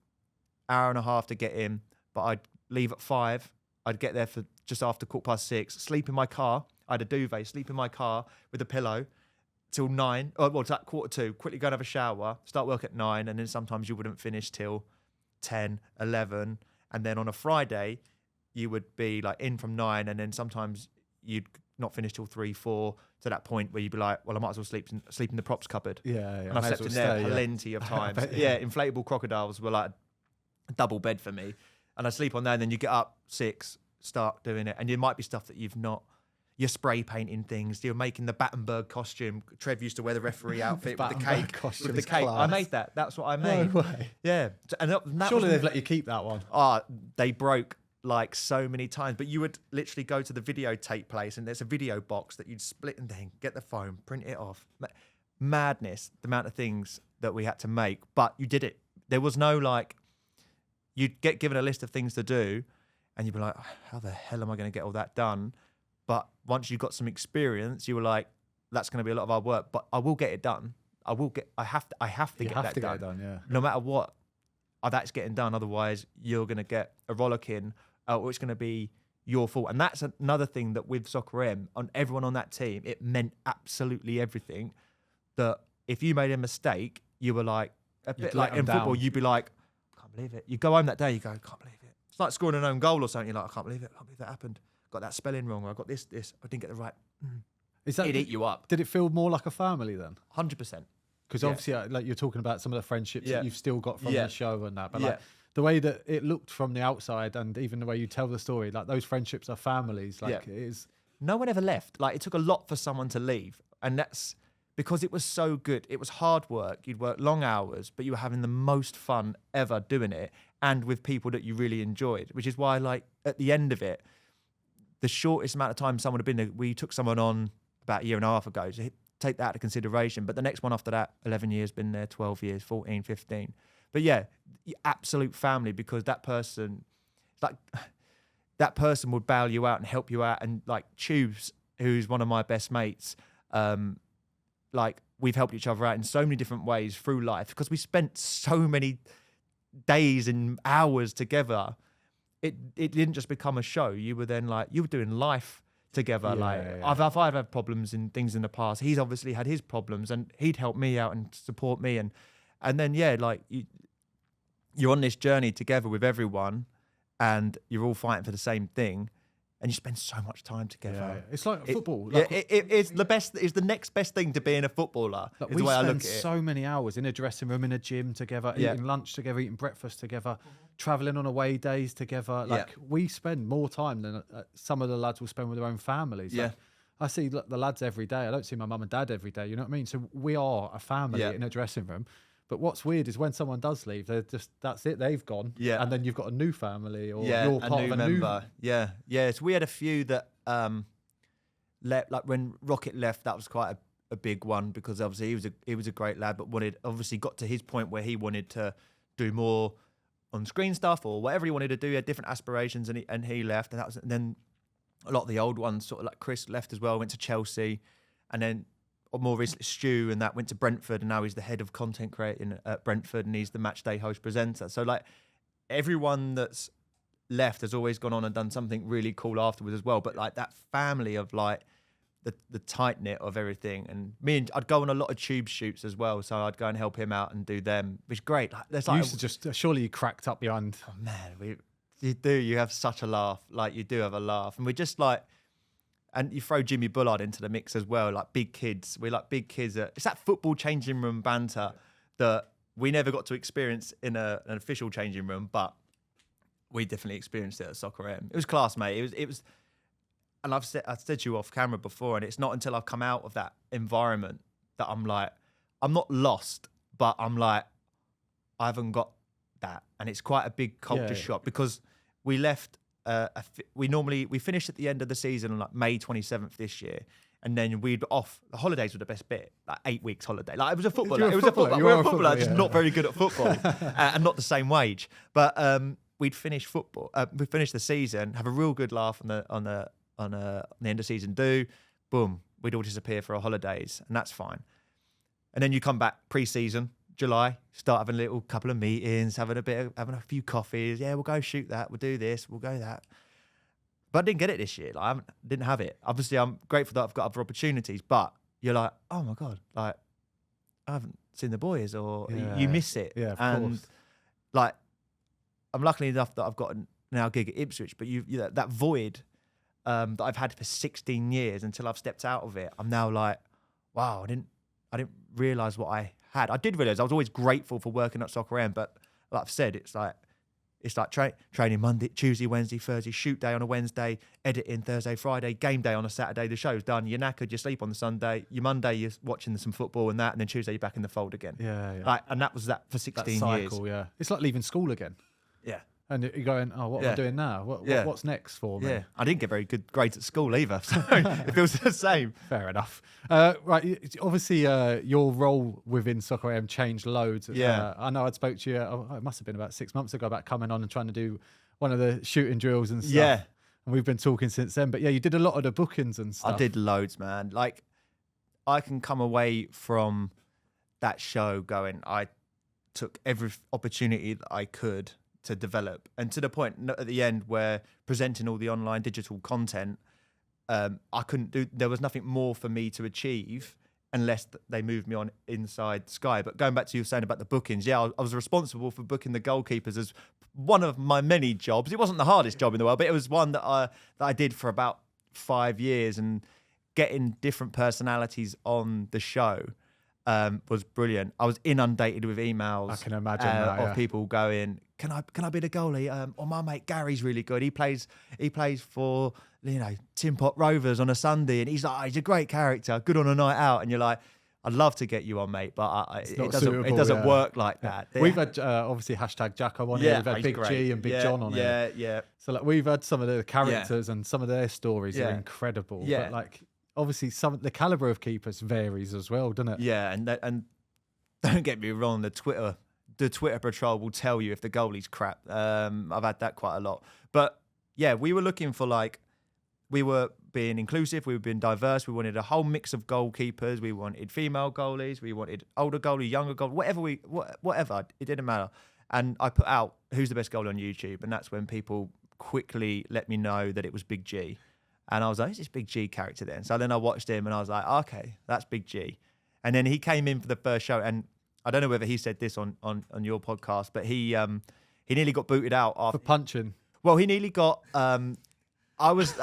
B: hour and a half to get in, but I'd leave at 5. I'd get there for just after 6:15. Sleep in my car. I had a duvet. Sleep in my car with a pillow till 9. Well, it's like 1:45. Quickly go and have a shower. Start work at 9, and then sometimes you wouldn't finish till 10, 11. And then on a Friday, you would be like in from 9, and then sometimes you'd not finish till 3, 4, to that point where you'd be like, well, I might as well sleep in the props cupboard.
A: Yeah.
B: And I've slept in there plenty of times. Inflatable crocodiles were like a double bed for me. And I sleep on there, and then you get up 6, start doing it. And it might be stuff that you're spray painting things. You're making the Battenberg costume. Trev used to wear the referee outfit with the cake. With the cake. Class. I made that. That's what I made.
A: No way.
B: Yeah. And that
A: surely they've let you keep that one.
B: They broke like so many times. But you would literally go to the videotape place, and there's a video box that you'd split and then get the phone, print it off. Madness, the amount of things that we had to make. But you did it. There was no like, you'd get given a list of things to do, and you'd be like, how the hell am I going to get all that done? But once you got some experience, you were like, that's going to be a lot of hard work, but I will get it done. I have to get that done.
A: Yeah.
B: No matter what, that's getting done. Otherwise, you're going to get a rollicking, or it's going to be your fault. And that's another thing that with Soccer M, on everyone on that team, it meant absolutely everything. That if you made a mistake, you were like, a bit like in football, you'd be like, I can't believe it. You go home that day, you go, I can't believe it. It's like scoring an own goal or something. You're like, I can't believe it. I can't believe that happened. Got that spelling wrong, or I got this, I didn't get the right. It'd eat you up.
A: Did it feel more like a family then?
B: 100%.
A: Because obviously, like you're talking about some of the friendships that you've still got from the show and that, but like the way that it looked from the outside, and even the way you tell the story, like those friendships are families. Like it is.
B: No one ever left. Like it took a lot for someone to leave, and that's because it was so good. It was hard work. You'd work long hours, but you were having the most fun ever doing it, and with people that you really enjoyed. Which is why, like at the end of it, the shortest amount of time someone had been there, we took someone on about a year and a half ago, so take that into consideration. But the next one after that, 11 years, been there, 12 years, 14, 15. But yeah, absolute family, because that person would bail you out and help you out. And like Tubes, who's one of my best mates, like we've helped each other out in so many different ways through life because we spent so many days and hours together. It didn't just become a show. You were then like, you were doing life together. I've had problems in things in the past. He's obviously had his problems, and he'd help me out and support me. And then, like you're on this journey together with everyone, and you're all fighting for the same thing. And you spend so much time together.
A: Yeah. It's like football.
B: It's the best. It's the next best thing to being a footballer.
A: Like
B: is the way I look at it.
A: We spend so many hours in a dressing room, in a gym together, eating lunch together, eating breakfast together, traveling on away days together. Like we spend more time than some of the lads will spend with their own families. Like, I see the lads every day. I don't see my mum and dad every day. You know what I mean? So we are a family in a dressing room. But what's weird is when someone does leave, they're just, that's it, they've gone. Yeah. And then you've got a new family, or you're part of a
B: member. So we had a few that left, like when Rocket left, that was quite a big one, because obviously he was a great lad, but obviously got to his point where he wanted to do more on screen stuff or whatever he wanted to do. He had different aspirations, and he left. And then a lot of the old ones, sort of like Chris left as well, went to Chelsea, and then more recently Stu and that went to Brentford, and now he's the head of content creating at Brentford, and he's the match day host presenter. So like everyone that's left has always gone on and done something really cool afterwards as well. But like that family of like the tight knit of everything, and I'd go on a lot of tube shoots as well, so I'd go and help him out and do them, which is great. Like,
A: you used to just surely you cracked up behind.
B: Oh man, you have such a laugh. Like you do have a laugh, and we're just like. And you throw Jimmy Bullard into the mix as well, like big kids. We're like big kids. It's that football changing room banter that we never got to experience in an official changing room, but we definitely experienced it at Soccer M. It was class, mate. It was, and I've said to you off camera before, and it's not until I've come out of that environment that I'm like, I'm not lost, but I'm like, I haven't got that. And it's quite a big culture shock, because we left. We finished at the end of the season on like May 27th this year, and then we'd off. The holidays were the best bit, like 8 weeks holiday. Like it was a footballer. It was a footballer. We're a footballer, just not very good at football, and not the same wage. But we'd finish football. We finished the season, have a real good laugh on the end of season. Boom, we'd all disappear for our holidays, and that's fine. And then you come back pre-season. July, start having a little couple of meetings, having a few coffees. Yeah, we'll go shoot that. We'll do this. We'll go that. But I didn't get it this year. Like, didn't have it. Obviously, I'm grateful that I've got other opportunities. But you're like, oh my god, like I haven't seen the boys, or you miss it.
A: Yeah, of course.
B: Like, I'm lucky enough that I've got now a gig at Ipswich. But that void that I've had for 16 years until I've stepped out of it. I'm now like, wow, I didn't realise what I had. I did realise I was always grateful for working at Soccer M, but like I've said, it's like training Monday, Tuesday, Wednesday, Thursday, shoot day on a Wednesday, editing Thursday, Friday, game day on a Saturday. The show's done. You're knackered. You sleep on the Sunday. Your Monday, you're watching some football and that, and then Tuesday you're back in the fold again.
A: Yeah.
B: Like, and that was that for 16
A: cycle,
B: years.
A: Yeah, it's like leaving school again.
B: Yeah.
A: And you're going, oh, what am I doing now? What's next for me?
B: Yeah, I didn't get very good grades at school either, so it feels the same.
A: Fair enough. Right, obviously your role within Soccer AM changed loads.
B: Yeah.
A: I know I'd spoke to you, it must have been about 6 months ago, about coming on and trying to do one of the shooting drills and stuff.
B: Yeah.
A: And we've been talking since then. But yeah, you did a lot of the bookings and stuff.
B: I did loads, man. Like, I can come away from that show going, I took every opportunity that I could to develop, and to the point at the end where presenting all the online digital content, I couldn't do. There was nothing more for me to achieve unless they moved me on inside Sky. But going back to you saying about the bookings, I was responsible for booking the goalkeepers as one of my many jobs. It wasn't the hardest job in the world, but it was one that I did for about 5 years, and getting different personalities on the show was brilliant. I was inundated with emails.
A: I can imagine that,
B: of people going, "Can I be the goalie? Or my mate Gary's really good. He plays for Tin Pot Rovers on a Sunday, and he's a great character, good on a night out." And you're like, "I'd love to get you on, mate, but it doesn't work like that."
A: We've had obviously #Jacko on here. We've had Big G and Big John on here.
B: Yeah.
A: So like we've had some of the characters and some of their stories are incredible.
B: Yeah.
A: But like obviously the caliber of keepers varies as well, doesn't it?
B: Yeah, and don't get me wrong, the Twitter patrol will tell you if the goalie's crap. I've had that quite a lot. But yeah, we were looking for we were being inclusive. We were being diverse. We wanted a whole mix of goalkeepers. We wanted female goalies. We wanted older goalie, younger goalie, whatever. It didn't matter. And I put out who's the best goalie on YouTube, and that's when people quickly let me know that it was Big G. And I was like, who's this Big G character then? So then I watched him and I was like, okay, that's Big G. And then he came in for the first show, and I don't know whether he said this on your podcast, but he nearly got booted out after
A: For punching.
B: Well, he nearly got. I was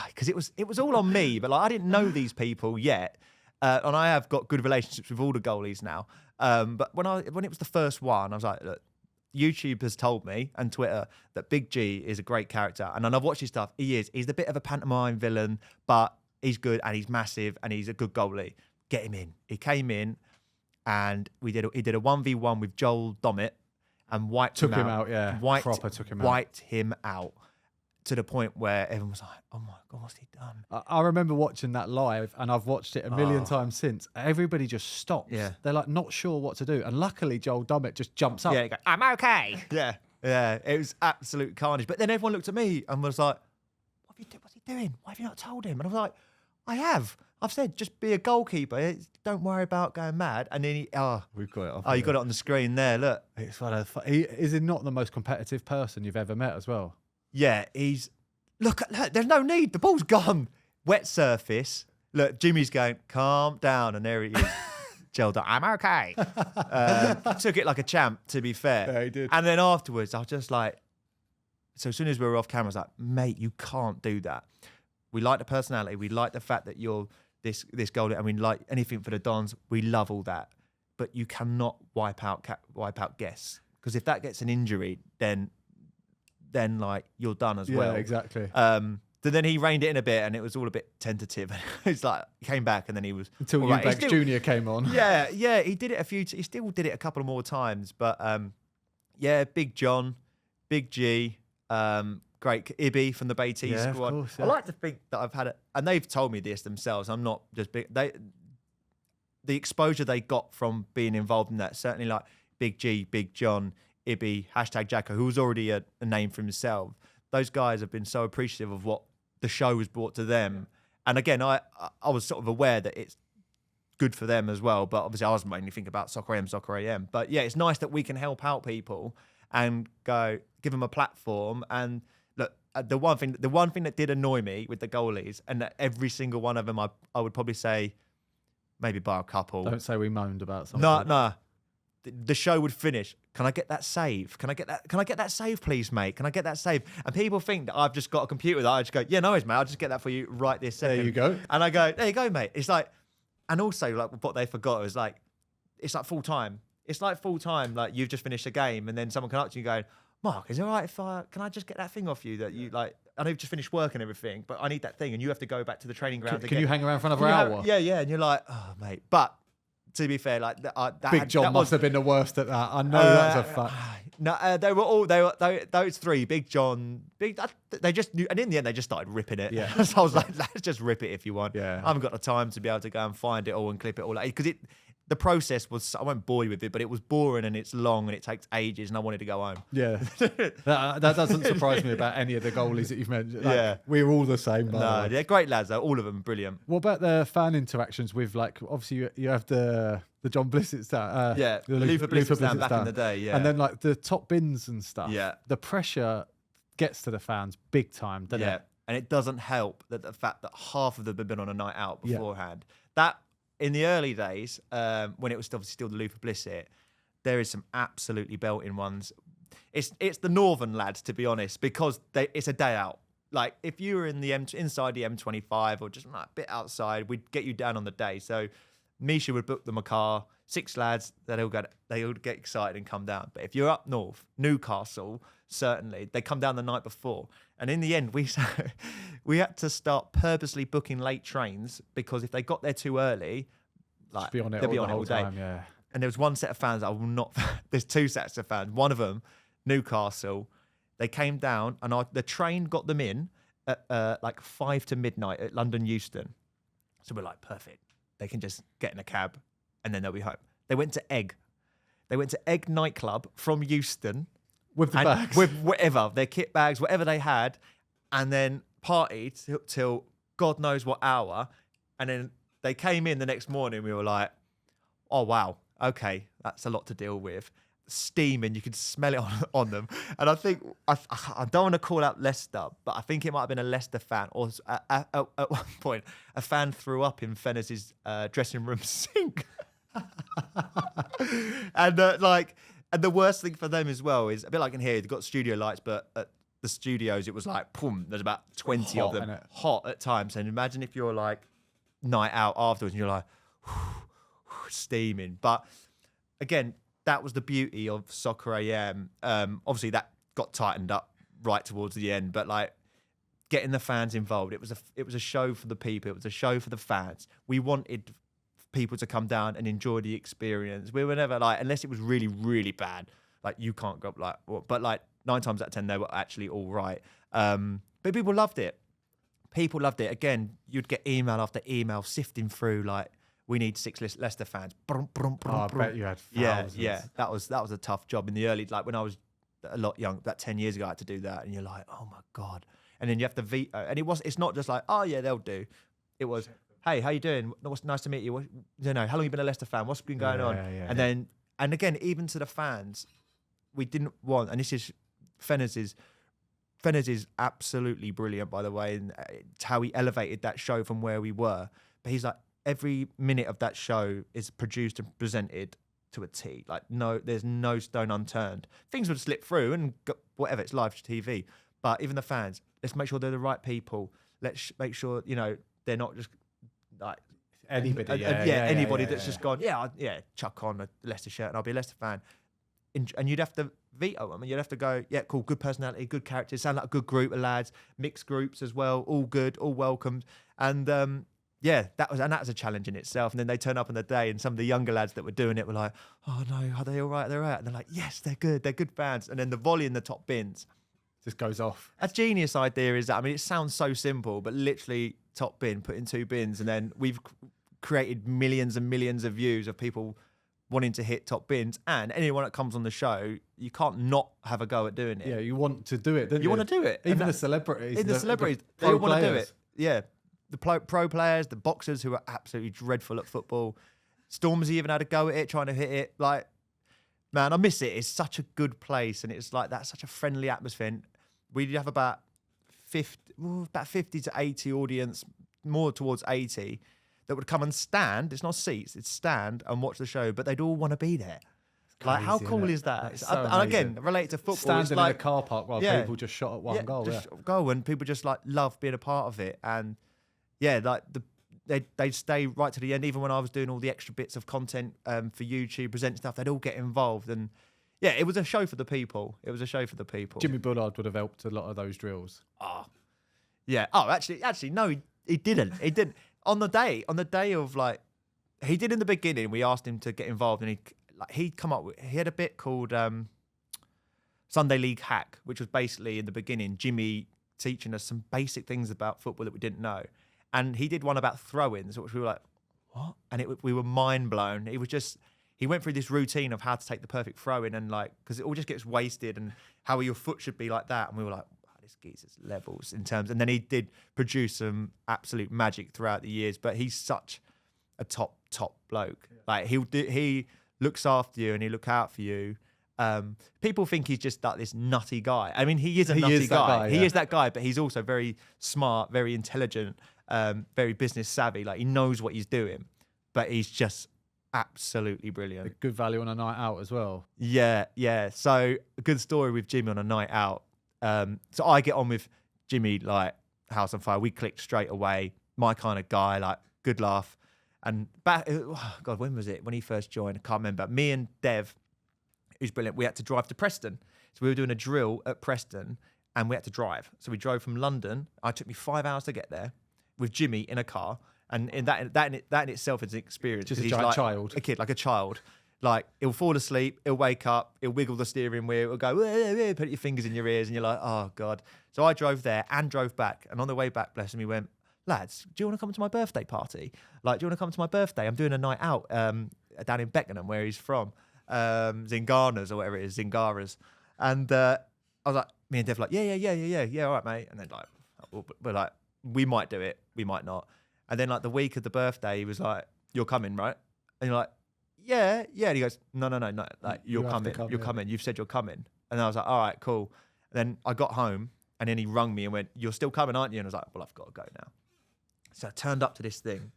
B: because it was all on me, but like I didn't know these people yet, and I have got good relationships with all the goalies now. But when it was the first one, I was like, look, YouTube has told me and Twitter that Big G is a great character, and then I've watched his stuff. He's a bit of a pantomime villain, but he's good and he's massive and he's a good goalie. Get him in. He came in, and he did a 1v1 with Joel Dommett and wiped him out.
A: Yeah, proper took him out.
B: Wiped him out to the point where everyone was like, "Oh my god, what's he done?"
A: I remember watching that live, and I've watched it a million times since. Everybody just stops.
B: Yeah.
A: They're like not sure what to do, and luckily Joel Dommett just jumps up.
B: Yeah, he goes, I'm okay. Yeah. It was absolute carnage. But then everyone looked at me and was like, "What's he doing? Why have you not told him?" And I was like, "I have. I've said just be a goalkeeper. Don't worry about going mad." And then
A: We've got it.
B: you got it on the screen there. Look,
A: It's one of is he not the most competitive person you've ever met as well?
B: yeah, look. There's no need. The ball's gone. Wet surface. Look, Jimmy's going, calm down, and there he is. Gelda, I'm okay. Took it like a champ, to be fair.
A: Yeah, he did.
B: And then afterwards, I was just like, so as soon as we were off camera, I was like, mate, you can't do that. We like the personality. We like the fact that you're this goalie, and we like anything for the Dons. We love all that, but you cannot wipe out guests, because if that gets an injury, then like you're done as well.
A: Yeah, exactly.
B: So then he reined it in a bit, and it was all a bit tentative. It's like he came back, and then he was
A: Until
B: right.
A: Eubanks Jr. came on.
B: Yeah, he did it he still did it a couple of more times, but yeah, Big John, Big G, great Ibby from the Beatty
A: Yeah,
B: squad.
A: of course, yeah.
B: I like to think that I've had it, and they've told me this themselves. I'm not just big. The exposure they got from being involved in that, certainly like Big G, Big John, Ibby, #Jacko, who was already a name for himself. Those guys have been so appreciative of what the show has brought to them. And again, I was sort of aware that it's good for them as well, but obviously I was mainly thinking about Soccer AM. But yeah, it's nice that we can help out people and give them a platform. And look, the one thing that did annoy me with the goalies, and that every single one of them, I would probably say, maybe by a couple.
A: Don't say we moaned about something.
B: No. The show would finish. Can I get that save? Can I get that save, please, mate? Can I get that save? And people think that I've just got a computer that I just go, yeah, no worries, mate. I'll just get that for you right this second.
A: There you go.
B: And I go, there you go, mate. It's like, and also like what they forgot was like, it's like full time. It's like full time. Like you've just finished a game, and then someone come up to you and go, Mark, is it all right if can I just get that thing off you that you like? I know you've just finished work and everything, but I need that thing, and you have to go back to the training ground.
A: Can you hang around for another hour?
B: Yeah. And you're like, oh, mate. But to be fair, like
A: Big John must have been the worst at that. I know that's a fact.
B: No, those three. Big John, they just knew, and in the end, they just started ripping it.
A: Yeah.
B: So I was like, let's just rip it if you want.
A: Yeah.
B: I haven't got the time to be able to go and find it all and clip it all, because the process was, I won't bore you with it, but it was boring and it's long and it takes ages, and I wanted to go home.
A: Yeah. that doesn't surprise me about any of the goalies that you've mentioned. Like,
B: Yeah.
A: We're all the same. By the way.
B: They're great lads though, all of them brilliant.
A: What about the fan interactions with, like, obviously you have the John Blissett stand.
B: The Luther Blissett stand back in the day, yeah.
A: And then like the top bins and stuff.
B: Yeah.
A: The pressure gets to the fans big time, doesn't it?
B: And it doesn't help that the fact that half of them have been on a night out
A: Yeah.
B: beforehand. That in the early days, when it was obviously still the Luther Blissett, there is some absolutely belting ones. It's the northern lads, to be honest, because it's a day out. Like if you were in the inside the M25 or just like a bit outside, we'd get you down on the day. So Misha would book them a car, 6 lads, they all get excited and come down. But if you're up north, Newcastle, certainly, they come down the night before. And in the end, we had to start purposely booking late trains, because if they got there too early, like
A: Be on it
B: they'd be
A: all
B: on
A: the
B: it
A: whole
B: all day.
A: time, yeah.
B: And there was one set of fans that I will not. There's 2 sets of fans. One of them, Newcastle, they came down, and the train got them in at like 5 to midnight at London Euston. So we're like, perfect. They can just get in a cab, and then they'll be home. They went to Egg. They went to Egg nightclub from Euston
A: With the bags.
B: with whatever their kit bags, whatever they had, and then partied till God knows what hour. And then they came in the next morning. We were like, oh, wow. Okay, that's a lot to deal with. Steaming, you could smell it on them. And I think, I don't want to call out Leicester, but I think it might have been a Leicester fan, or at one point, a fan threw up in Fennes's dressing room sink. And and the worst thing for them as well is, a bit like in here, they've got studio lights, but at the studios, it was like, boom, there's about 20 of them, hot at times. And imagine if you're like night out afterwards and you're like, steaming. But again, that was the beauty of Soccer AM. Obviously, that got tightened up right towards the end, but like getting the fans involved, it was a show for the people. It was a show for the fans. We wanted people to come down and enjoy the experience. We were never like, unless it was really, really bad, like you can't go like, but like 9 times out of 10, they were actually all right. But people loved it. People loved it. Again, you'd get email after email sifting through like, we need 6 Leicester fans.
A: I bet you had thousands.
B: Yeah. That was a tough job in the early, like when I was a lot young, about 10 years ago, I had to do that. And you're like, oh my God. And then you have to veto. And it's not just like, oh yeah, they'll do. It was, hey, how you doing? What's nice to meet you. How long have you been a Leicester fan? What's been going on? And again, even to the fans, we didn't want, and this is Fennes is absolutely brilliant, by the way, and it's how he elevated that show from where we were. But he's like, every minute of that show is produced and presented to a T. Like, no, there's no stone unturned. Things would slip through and whatever, it's live TV. But even the fans, let's make sure they're the right people. Let's make sure, they're not just like
A: anybody.
B: Anybody that's just gone, chuck on a Leicester shirt and I'll be a Leicester fan. And you'd have to veto them, and you'd have to go, yeah, cool, good personality, good characters, sound like a good group of lads, mixed groups as well, all good, all welcomed. And that was a challenge in itself. And then they turn up on the day, and some of the younger lads that were doing it were like, oh no, are they all right? They're right. And they're like, yes, they're good fans. And then the volley in the top bins
A: just goes off.
B: A genius idea is that, I mean, it sounds so simple, but literally top bin, put in 2 bins, and then we've created millions and millions of views of people wanting to hit top bins, and anyone that comes on the show, you can't not have a go at doing it.
A: Yeah, you want to do it, don't you?
B: You want to do it.
A: Even the celebrities.
B: They all want to do it. Yeah. The pro players, the boxers who are absolutely dreadful at football. Stormzy even had a go at it, trying to hit it. Like, man, I miss it. It's such a good place, and it's like that's such a friendly atmosphere. And we'd have about 50 to 80 audience, more towards 80, that would come and stand. It's not seats, it's stand and watch the show, but they'd all want to be there. Crazy, like, how cool is that?
A: So
B: and again, related to football,
A: standing in a car park while people just shot at one goal.
B: Go, and people just like love being a part of it. And like they'd stay right to the end. Even when I was doing all the extra bits of content for YouTube, present stuff, they'd all get involved. And yeah, it was a show for the people.
A: Jimmy Bullard would have helped a lot of those drills.
B: Actually, no, he didn't. He didn't. On the day of, like, he did in the beginning. We asked him to get involved, and he'd come up with, he had a bit called Sunday League Hack, which was basically in the beginning Jimmy teaching us some basic things about football that we didn't know. And he did one about throw-ins, which we were like, what? And we were mind blown. He went through this routine of how to take the perfect throw-in, and like, because it all just gets wasted, and how your foot should be like that. And we were like, this geezer's levels in terms. And then he did produce some absolute magic throughout the years. But he's such a top bloke. Yeah. Like, he looks after you and he look out for you. People think he's just like this nutty guy. I mean, he is a nutty guy. He is that guy, but he's also very smart, very intelligent, very business savvy. Like, he knows what he's doing, but he's just absolutely brilliant.
A: A good value on a night out as well.
B: Yeah. So a good story with Jimmy on a night out. So I get on with Jimmy like house on fire. We clicked straight away. My kind of guy, like, good laugh. And back, when was it? When he first joined, I can't remember. Me and Dev, who's brilliant, we had to drive to Preston. So we were doing a drill at Preston, and we had to drive. So we drove from London. It took me 5 hours to get there with Jimmy in a car. And that in itself is an experience.
A: Just a giant child.
B: A kid, like a child. Like, he'll fall asleep, he'll wake up, he'll wiggle the steering wheel, he'll go, put your fingers in your ears, and you're like, oh, God. So I drove there and drove back. And on the way back, bless him, he went, lads, do you want to come to my birthday party? Like, do you want to come to my birthday? I'm doing a night out down in Beckenham, where he's from. Zingaras or whatever it is, Zingaras. And I was like, me and Dev like, yeah, all right, mate. And then, like, we're like, we might do it, we might not. And then like the week of the birthday, he was like, "You're coming, right?" And you're like, "Yeah, yeah." And he goes, "No, like you're coming, you're coming. You've said you're coming." And I was like, "All right, cool." And then I got home, and then he rung me and went, "You're still coming, aren't you?" And I was like, "Well, I've got to go now." So I turned up to this thing.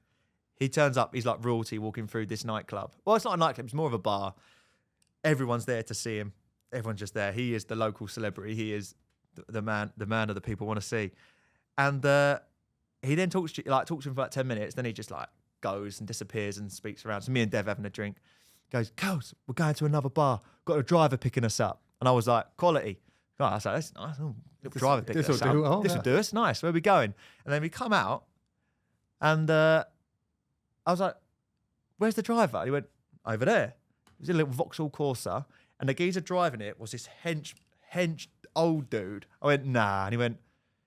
B: He turns up, he's like royalty walking through this nightclub. Well, it's not a nightclub, it's more of a bar. Everyone's there to see him. Everyone's just there. He is the local celebrity. He is the man of the people want to see. And he then talks to him for like 10 minutes. Then he just like goes and disappears and speaks around. So me and Dev having a drink. Goes, "Girls, we're going to another bar. Got a driver picking us up." And I was like, "Quality." Oh, I was like, "That's nice. Oh, little driver picking us up. This will do us. Nice. Where are we going?" And then we come out and I was like, "Where's the driver?" He went, "Over there." It was a little Vauxhall Corsa, and the geezer driving it was this hench old dude. I went, "Nah." And he went,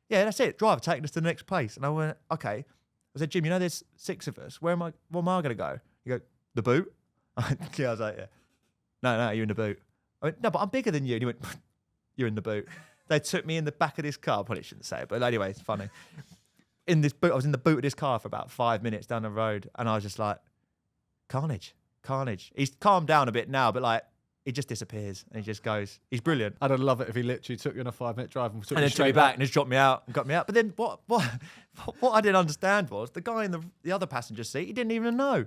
B: "Yeah, that's it. Driver taking us to the next place." And I went, "Okay." I said, "Jim, you know there's 6 of us. Where am I going to go?" He go, "The boot?" I was like, "Yeah." No, you're in the boot." I went, "No, but I'm bigger than you." And he went, "You're in the boot." They took me in the back of this car. I probably shouldn't say it, but anyway, it's funny. In this boot, I was in the boot of this car for about 5 minutes down the road, and I was just like, carnage. He's calmed down a bit now, but like he just disappears and he just goes. He's brilliant.
A: I'd love it if he literally took you on a 5-minute drive and
B: then took me back and just dropped me out and got me out. But then what I didn't understand was the guy in the other passenger seat, he didn't even know.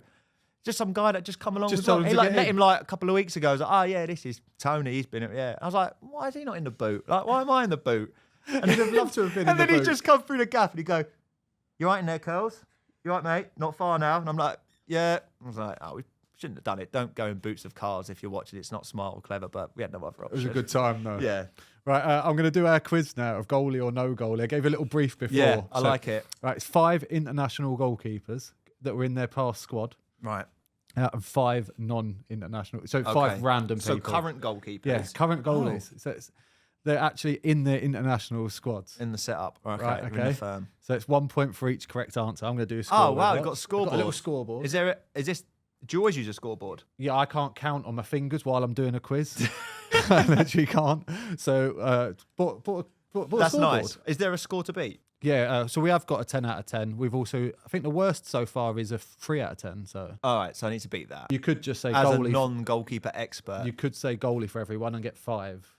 B: Just some guy that just come along.
A: Just told him
B: he
A: to
B: like
A: get
B: met
A: in.
B: him like a couple of weeks ago. I was like, "Oh yeah, this is Tony. He's been yeah." I was like, "Why is he not in the boot? Like, why am I in the boot?"
A: And he'd have loved to have been in
B: And
A: the
B: then
A: boot.
B: he just come through the gap and he go, "You right in there, Curls? You right, mate? Not far now." And I'm like, "Yeah." I was like, "Oh, we shouldn't have done it. Don't go in boots of cars if you're watching. It's not smart or clever." But we had no other option.
A: It was a good time, though.
B: Yeah.
A: Right, I'm going to do our quiz now of goalie or no goalie. I gave a little brief before.
B: Yeah, I like it.
A: Right, it's 5 international goalkeepers that were in their past squad.
B: Right.
A: And 5 non-international. So 5 random people.
B: So current goalkeepers.
A: Yes, current goalies. So they're actually in their international squads.
B: In the setup. Okay.
A: Right,
B: In the firm.
A: So it's 1 point for each correct answer. I'm going to do a scoreboard.
B: Oh, wow.
A: right?
B: You've got a scoreboard.
A: Got a little scoreboard.
B: Do you always use a scoreboard?
A: Yeah, I can't count on my fingers while I'm doing a quiz. I literally can't. So, bought a
B: That's
A: scoreboard.
B: nice. Is there a score to beat?
A: Yeah, so we have got a 10 out of 10. We've also, I think the worst so far is a 3 out of 10. So
B: All right, so I need to beat that.
A: you could just say
B: As
A: goalie.
B: a non-goalkeeper expert.
A: You could say goalie for everyone and get 5.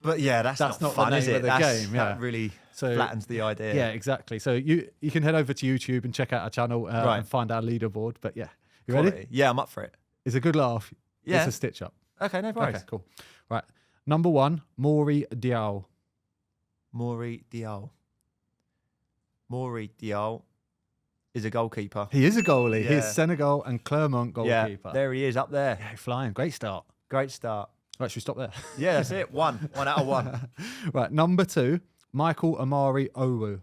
B: But yeah, that's not
A: the
B: fun,
A: name
B: is it?
A: of the game. Yeah,
B: That really
A: So-
B: flattens the idea.
A: yeah, exactly. So you can head over to YouTube and check out our channel
B: Right.
A: and find our leaderboard. But yeah, you ready?
B: Quality. Yeah, I'm up for it.
A: It's a good laugh.
B: Yeah.
A: It's a stitch up.
B: Okay, no worries.
A: Okay, cool. Right, number 1, Maury Diaw.
B: Maury Diaw. Maury Diaw is a goalkeeper.
A: He is a goalie.
B: Yeah.
A: He's Senegal and Clermont goalkeeper.
B: Yeah, there he is up there.
A: Yeah, flying. Great start.
B: Great start.
A: Right, should we stop there?
B: Yeah, that's it. 1 out of 1.
A: Right, number 2, Michael Amari Owu.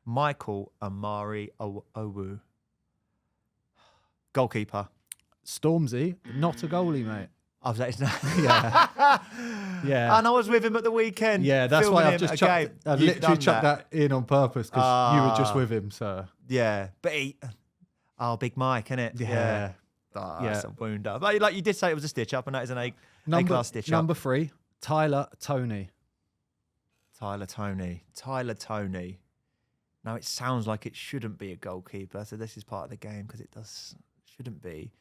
B: Michael Amari Owu. Goalkeeper.
A: Stormzy, not a goalie, mate.
B: I was like,
A: Yeah. Yeah.
B: And I was with him at the weekend.
A: Yeah, that's
B: filming
A: why I've
B: him
A: just
B: at a
A: chucked,
B: game.
A: I've
B: You've
A: literally
B: done
A: chucked that in on purpose because you were just with him, so.
B: Yeah, but Big Mike, innit?
A: Yeah.
B: Oh,
A: Yeah.
B: that's a wound up. But like you did say, it was a stitch up, and that is an A-class stitch up.
A: Number 3, Tyler Toney.
B: Tyler Toney. Now it sounds like it shouldn't be a goalkeeper, so this is part of the game because it shouldn't be.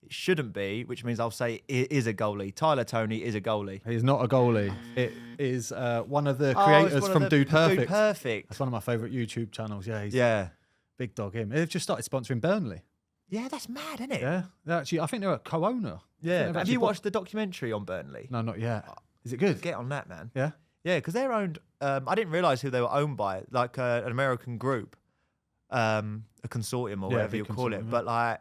B: It shouldn't be, which means I'll say it is a goalie. Tyler Toney is a goalie.
A: He's not a goalie. It is one of the
B: Oh, it's
A: creators
B: one of
A: from
B: the-
A: Dude Perfect.
B: Dude Perfect.
A: That's one of my favourite YouTube channels. Yeah, he's
B: Yeah.
A: big dog him. They've just started sponsoring Burnley.
B: Yeah, that's mad, isn't it?
A: Yeah, I think they're a co-owner.
B: Yeah. Have you watched the documentary on Burnley?
A: No, not yet. Is it good?
B: Get on that, man.
A: Yeah.
B: Yeah, because they're owned. I didn't realise who they were owned by, like an American group, a consortium or
A: Yeah,
B: whatever
A: big
B: you call it.
A: consortium,
B: But like,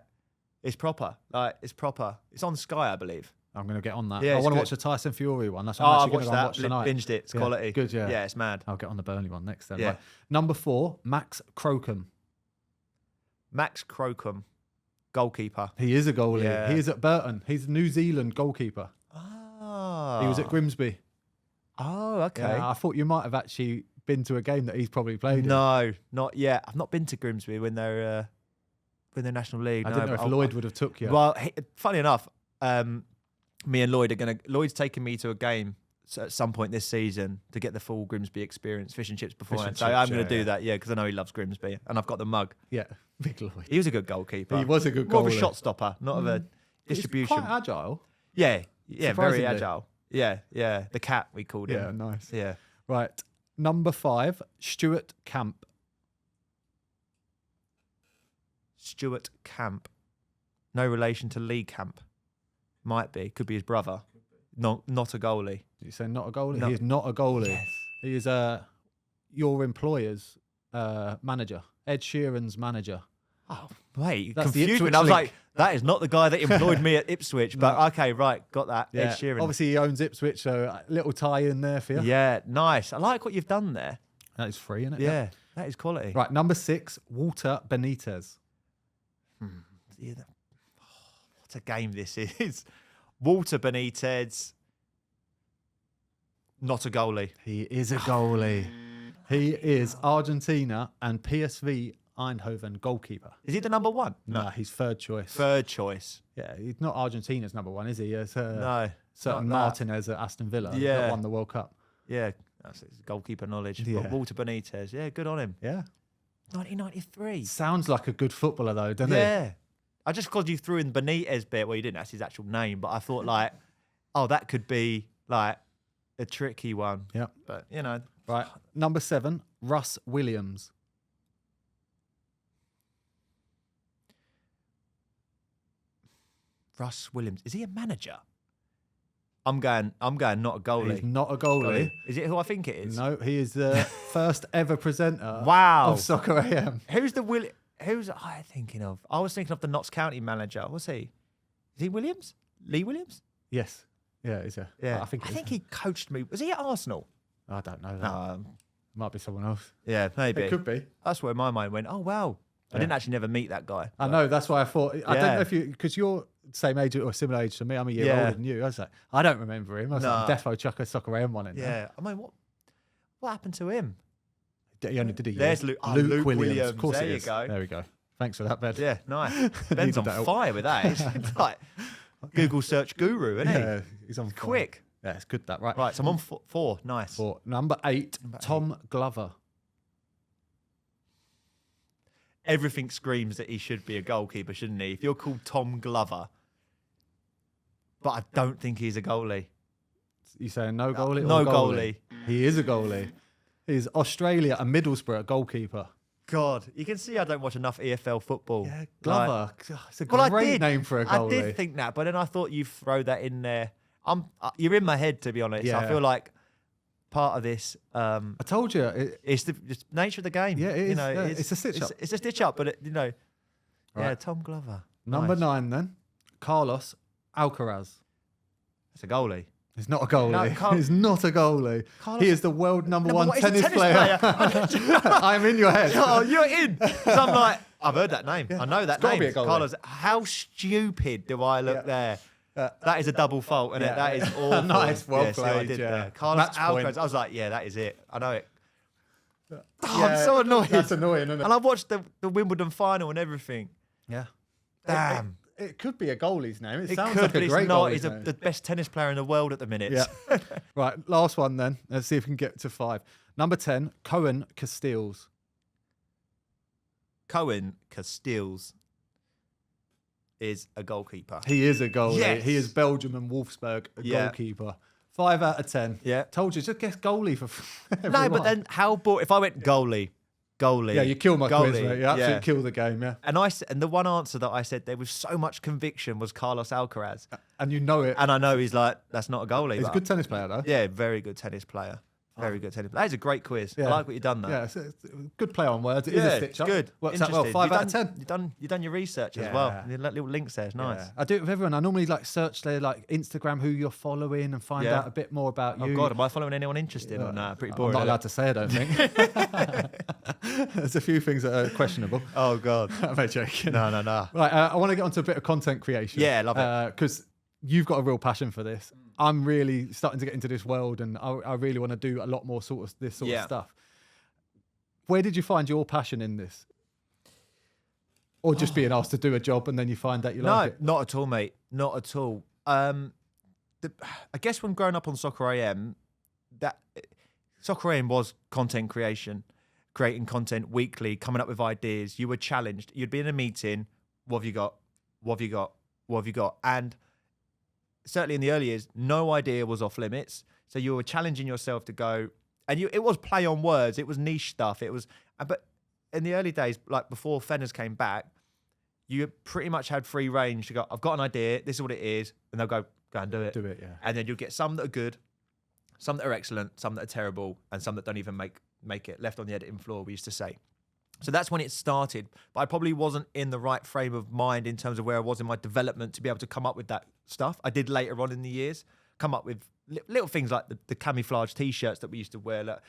B: it's proper. It's proper. It's on Sky, I believe.
A: I'm going to get on that.
B: Yeah,
A: I
B: it's
A: want to
B: good.
A: watch the Tyson Fury one. That's
B: Oh,
A: what I'm
B: I
A: actually going
B: watched
A: to go and
B: that.
A: watch tonight.
B: Binged it. It's
A: Yeah,
B: quality.
A: good, yeah.
B: Yeah, it's mad.
A: I'll get on the Burnley one next then.
B: Yeah.
A: Right. Number 4, Max Crocombe.
B: Max Crocombe, goalkeeper.
A: He is a goalie.
B: Yeah.
A: He is at Burton. He's a New Zealand goalkeeper.
B: Oh.
A: He was at Grimsby.
B: Oh, okay.
A: Yeah, I thought you might have actually been to a game that he's probably played in.
B: No, not yet. I've not been to Grimsby when they're National League.
A: I
B: no,
A: didn't know
B: but
A: if Lloyd would have took you.
B: Well, funny enough, me and Lloyd Lloyd's taking me to a game at some point this season to get the full Grimsby experience, fish and chips beforehand.
A: and
B: So
A: chips,
B: I'm going to
A: yeah,
B: do that, because I know he loves Grimsby, and I've got the mug.
A: Yeah, big Lloyd.
B: He was a good goalkeeper.
A: He was a good
B: More of a
A: goalie.
B: shot stopper, not of a distribution.
A: He's quite agile.
B: Yeah, very
A: Surprisingly.
B: agile. Yeah. The cat, we called him.
A: Yeah, nice.
B: Yeah.
A: Right, number 5, Stuart Camp.
B: Stuart Camp. No relation to Lee Camp. Might be. Could be his brother. Not a goalie.
A: Did you say not a goalie?
B: No.
A: He is not a goalie.
B: Yes.
A: He is your employer's manager, Ed Sheeran's manager.
B: Oh, wait.
A: That's the
B: Confused me.
A: Ipswich
B: I was
A: link.
B: like, that is not the guy that employed me at Ipswich. But okay, right. Got that.
A: Yeah,
B: Ed Sheeran.
A: obviously he owns Ipswich, so a little tie in there for you.
B: Yeah, nice. I like what you've done there.
A: That is free, isn't it?
B: Yeah, that is quality.
A: Right, number 6, Walter Benitez.
B: Yeah, what a game this is. Walter Benitez, not a goalie.
A: He is a goalie. He is Argentina and PSV Eindhoven goalkeeper.
B: Is he the number one?
A: No, he's third choice.
B: Third choice.
A: Yeah, he's not Argentina's number one, is he? It's,
B: No.
A: certain
B: not that.
A: Martinez at Aston Villa
B: Yeah.
A: that won the World Cup.
B: Yeah, that's his goalkeeper knowledge.
A: Yeah.
B: But Walter Benitez, yeah, good on him.
A: Yeah.
B: 1993.
A: Sounds like a good footballer, though, doesn't
B: Yeah. I just because you threw in Benitez bit, well, you didn't, that's his actual name, but I thought like, oh, that could be like a tricky one.
A: he? Yeah.
B: But, you know.
A: Right. Number 7, Russ Williams.
B: Russ Williams, is he a manager? I'm going not a goalie.
A: He's not a goalie.
B: Is it who I think it is?
A: No, he is the first ever presenter
B: Wow.
A: of Soccer AM.
B: Who's I thinking of? I was thinking of the Notts County manager. What's he? Is he Williams? Lee Williams?
A: Yes. Yeah, he's a.
B: Yeah.
A: I think
B: he coached me. Was he at Arsenal?
A: I don't know that. Might be someone else.
B: Yeah, maybe.
A: It could be.
B: That's where my mind went. Oh wow. I didn't actually never meet that guy.
A: I know. That's why I thought. I don't
B: Yeah.
A: know if you, because you're same age or similar age to me. I'm a year
B: Yeah.
A: older than you. I was like, I don't remember him. I was like,
B: No.
A: defo chuck a Soccer AM one in there.
B: Yeah. I mean, what happened to him?
A: He only did a year.
B: There's Luke Williams.
A: Of course
B: There
A: it
B: you
A: is.
B: go.
A: There we go. Thanks for that, Ben.
B: Yeah, nice. Ben's on
A: Needed that.
B: fire with that. He's like Google search guru, isn't he?
A: Yeah, he's on fire.
B: Quick.
A: Yeah, it's good that, right?
B: Right, so I'm on four. Nice.
A: For number 8,
B: Number
A: Tom Glover.
B: Everything screams that he should be a goalkeeper, shouldn't he? If you're called Tom Glover, but I don't think he's a goalie.
A: You saying no goalie?
B: No
A: or
B: goalie.
A: He is a goalie. He's Australia and Middlesbrough goalkeeper.
B: God, you can see I don't watch enough EFL football.
A: Yeah,
B: Like,
A: Glover. It's a
B: well, I
A: great
B: did.
A: name for a
B: I
A: goalie.
B: did think that, but then I thought you'd throw that in there. You're in my head, to be honest.
A: Yeah.
B: I feel like part of this.
A: I told you.
B: It's the nature of the game.
A: Yeah, it is.
B: You know,
A: Yeah, it's a stitch-up.
B: It's a stitch up, but yeah,
A: Right.
B: Tom Glover.
A: Number
B: Nice.
A: 9 then, Carlos Alcaraz.
B: It's a goalie.
A: He's not a goalie.
B: No,
A: He's not a goalie.
B: Carlos-
A: He is the world number one
B: what, he's a
A: tennis player. I'm in your head.
B: Oh, you're in. So I'm like, I've heard that name. I know that
A: It's gotta
B: name.
A: be a goalie.
B: Carlos, how stupid do I look there? That is a double fault, isn't
A: Yeah.
B: it? That is awful.
A: Nice, well
B: See what I
A: played,
B: did
A: yeah.
B: there. Carlos
A: Match point.
B: Alcaraz. I was like, yeah, that is it. I know it. Oh,
A: Yeah,
B: I'm so annoyed.
A: That's annoying, isn't it?
B: And I watched the Wimbledon final and everything.
A: Yeah.
B: Damn.
A: It could be a goalie's name. It,
B: It
A: sounds
B: could,
A: like
B: but
A: a
B: it's
A: great
B: not.
A: goalie's
B: He's
A: name.
B: the best tennis player in the world at the minute.
A: Yeah. Right, last one then. Let's see if we can get to 5. Number 10, Cohen Casteels.
B: Cohen Casteels is a goalkeeper.
A: He is a goalie.
B: Yes.
A: He is Belgium and Wolfsburg, a
B: Yeah.
A: goalkeeper. 5 out of 10.
B: Yeah.
A: Told you, just guess goalie for
B: No, but
A: everyone.
B: then how bored? If I went goalie.
A: Yeah, you kill my
B: goalie,
A: quiz, mate. You absolutely
B: yeah.
A: kill the game, yeah.
B: And the one answer that I said there with so much conviction was Carlos Alcaraz.
A: And you know it.
B: And I know he's like, that's not a goalie.
A: He's a
B: but-
A: good tennis player, though.
B: Yeah, very good tennis player. Very good tennis player. That is a great quiz. I
A: Yeah.
B: like what you've done there.
A: Yeah, it's a good play on words. It is a stitch
B: it's
A: up.
B: good.
A: Works out well.
B: Interesting.
A: 5
B: You've
A: out of 10.
B: You've done your research as
A: Yeah.
B: well. The little links there. It's nice.
A: Yeah. I do it with everyone. I normally like search their like Instagram, who you're following, and find
B: Yeah.
A: out a bit more about
B: Oh
A: you.
B: God, am I following anyone interested or not? Pretty boring.
A: I'm not
B: isn't
A: allowed to say, I don't think. There's a few things that are questionable.
B: it? Oh God.
A: I'm joking.
B: No.
A: Right, I want to get onto a bit of content creation.
B: Yeah, love it.
A: Because you've got a real passion for this. I'm really starting to get into this world, and I really want to do a lot more this sort of stuff. Where did you find your passion in this? Or just being asked to do a job and then you find that you like it?
B: Not at all, mate. Not at all. I guess when growing up on Soccer AM, that Soccer AM was content creation, creating content weekly, coming up with ideas. You were challenged. You'd be in a meeting. What have you got? What have you got? What have you got? And certainly in the early years, no idea was off limits. So you were challenging yourself to go, and it was play on words. It was niche stuff. It was, but in the early days, like before Fenners came back, you pretty much had free range to go, I've got an idea. This is what it is. And they'll go and do it.
A: Do it, yeah.
B: And then you'll get some that are good, some that are excellent, some that are terrible, and some that don't even make it. Left on the editing floor, we used to say. So that's when it started. But I probably wasn't in the right frame of mind in terms of where I was in my development to be able to come up with that stuff. I did later on in the years come up with little things like the camouflage T-shirts that we used to wear. Like,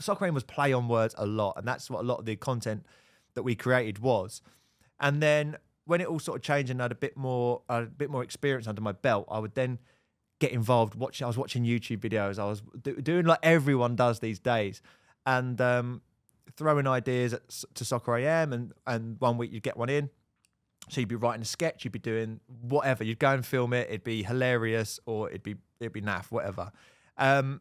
B: Soccer AM was play on words a lot, and that's what a lot of the content that we created was. And then when it all sort of changed and I had a bit more experience under my belt, I would then get involved. I was watching YouTube videos. I was doing like everyone does these days, and throwing ideas to Soccer AM. And one week you'd get one in, so you'd be writing a sketch, you'd be doing whatever. You'd go and film it. It'd be hilarious, or it'd be naff, whatever. And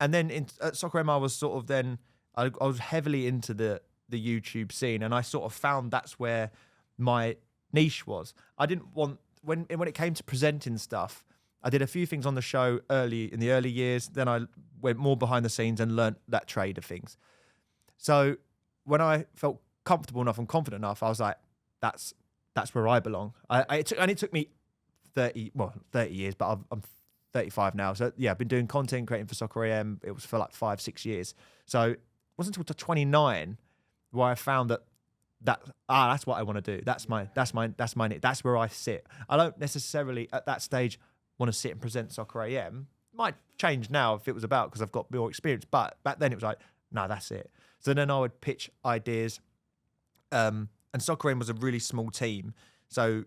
B: then at Soccer AM, I was sort of I was heavily into the YouTube scene, and I sort of found that's where my niche was. I didn't want when it came to presenting stuff. I did a few things on the show in the early years. Then I went more behind the scenes and learnt that trade of things. So when I felt comfortable enough and confident enough, I was like, that's where I belong. It took me 30 years, but I'm 35 now. So yeah, I've been doing content creating for Soccer AM. It was for like 5-6 years. So it wasn't until 29 where I found that's what I want to do. That's where I sit. I don't necessarily at that stage want to sit and present Soccer AM. Might change now if it was about, because I've got more experience. But back then it was like, no, that's it. So then I would pitch ideas. And Soccer AM was a really small team. So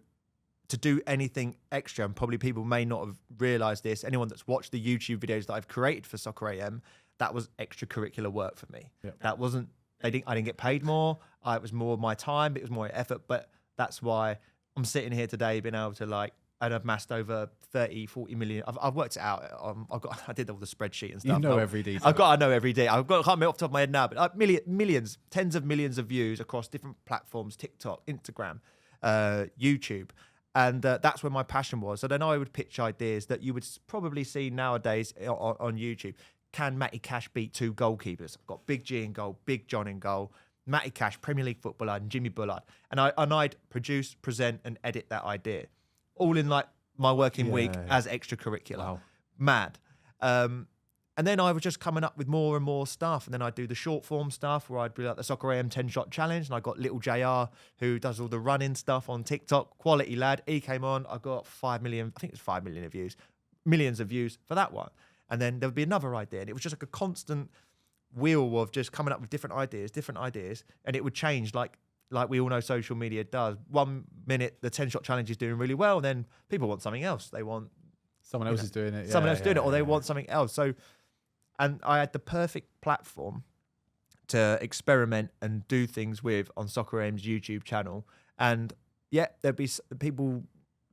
B: to do anything extra, and probably people may not have realised this, anyone that's watched the YouTube videos that I've created for Soccer AM, that was extracurricular work for me. Yep. That wasn't, I didn't get paid more. It was more of my time. It was more effort. But that's why I'm sitting here today being able to and I've amassed over 30, 40 million. I've worked it out. I did all the spreadsheet and stuff.
A: You know every detail.
B: I know every day. I can't remember off the top of my head now, but millions, tens of millions of views across different platforms, TikTok, Instagram, YouTube. And that's where my passion was. So then I would pitch ideas that you would probably see nowadays on YouTube. Can Matty Cash beat two goalkeepers? I've got Big G in goal, Big John in goal, Matty Cash, Premier League footballer, and Jimmy Bullard. And I'd produce, present, and edit that idea, all in like my working week as extracurricular. Wow. Mad. And then I was just coming up with more and more stuff. And then I'd do the short form stuff where I'd be like the Soccer AM 10-shot challenge. And I got little JR who does all the running stuff on TikTok. Quality lad. He came on. I got 5 million, I think it was 5 million views, millions of views for that one. And then there would be another idea. And it was just like a constant wheel of just coming up with different ideas. And it would change like we all know social media does. 1 minute, the 10-shot challenge is doing really well. And then people want something else. They want...
A: Someone else is doing it.
B: Someone else doing it, or they want something else. So, and I had the perfect platform to experiment and do things with on Soccer AM's YouTube channel. And yeah, there'd be people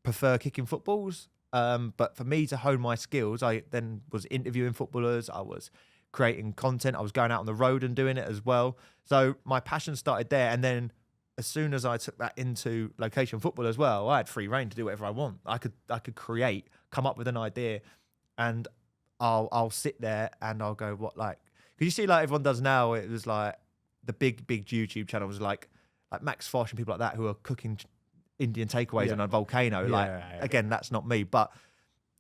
B: prefer kicking footballs. But for me to hone my skills, I then was interviewing footballers. I was creating content. I was going out on the road and doing it as well. So my passion started there. And then as soon as I took that into location football as well, I had free reign to do whatever I want. I could create, come up with an idea, and I'll sit there and I'll go, what, like, because you see like everyone does now, it was like the big YouTube channels like Max Fosh and people like that who are cooking Indian takeaways on a volcano. Again, that's not me, but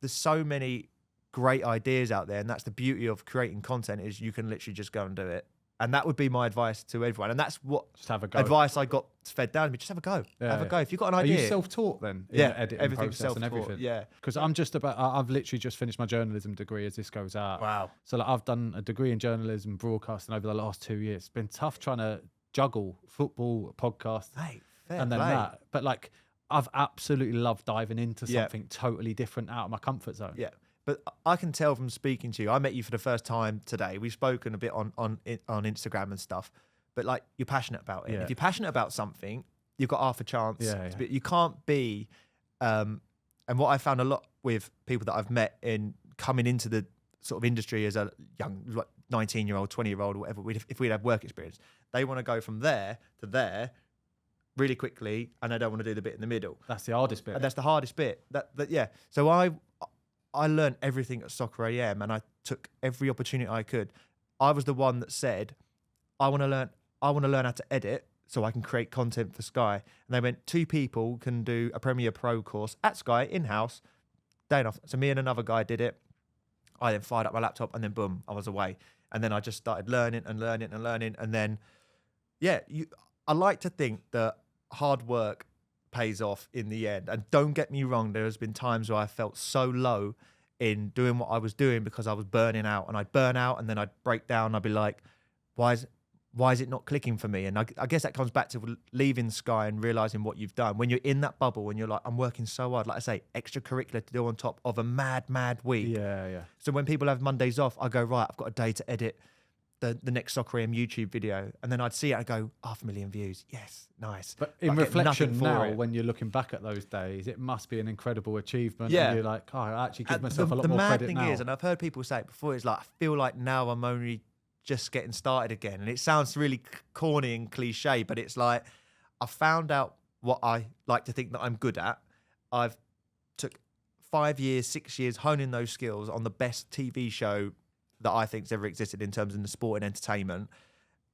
B: there's so many great ideas out there, and that's the beauty of creating content, is you can literally just go and do it. And that would be my advice to everyone. And that's what advice I got fed down to me. Just have a go. Have a go. If you've got an idea.
A: Are you self-taught then?
B: Yeah.
A: Editing
B: everything's
A: process
B: self-taught.
A: and everything?
B: Yeah.
A: Because I've literally just finished my journalism degree as this goes out.
B: Wow.
A: So like I've done a degree in journalism broadcasting over the last 2 years. It's been tough trying to juggle football, podcast, and then that. But like I've absolutely loved diving into something totally different out of my comfort zone.
B: Yeah. But I can tell from speaking to you, I met you for the first time today. We've spoken a bit on Instagram and stuff, but like you're passionate about it.
A: Yeah.
B: If you're passionate about something, you've got half a chance. You can't be a And what I found a lot with people that I've met in coming into the sort of industry as a young 19-year-old, 20-year-old, or whatever, if we'd have work experience, they want to go from there to there really quickly, and they don't want to do the bit in the middle.
A: That's the hardest bit.
B: And that's the hardest bit. Yeah. So I learned everything at Soccer AM, and I took every opportunity I could. I was the one that said, I want to learn how to edit so I can create content for Sky. And they went, 2 people can do a Premiere Pro course at Sky in-house, day enough. So me and another guy did it. I then fired up my laptop, and then boom, I was away. And then I just started learning. And then, I like to think that hard work pays off in the end. And don't get me wrong, there has been times where I felt so low in doing what I was doing because I was burning out, and I'd burn out and then I'd break down and I'd be like, why is it not clicking for me? And I guess that comes back to leaving Sky and realizing what you've done. When you're in that bubble and you're like, I'm working so hard, like I say, extracurricular to do on top of a mad week.
A: Yeah.
B: So when people have Mondays off, I go, right, I've got a day to edit the next Soccer AM YouTube video. And then I'd see it and go, 500,000 views. Yes, nice.
A: But in reflection now, when you're looking back at those days, it must be an incredible achievement.
B: Yeah.
A: And you're like, I actually give myself a lot more
B: credit now.
A: credit
B: The
A: now.
B: mad thing is, and I've heard people say it before, it's like, I feel like now I'm only just getting started again. And it sounds really corny and cliche, but it's like, I found out what I like to think that I'm good at. I've took 5 years, 6 years honing those skills on the best TV show that I think's ever existed in terms of the sport and entertainment.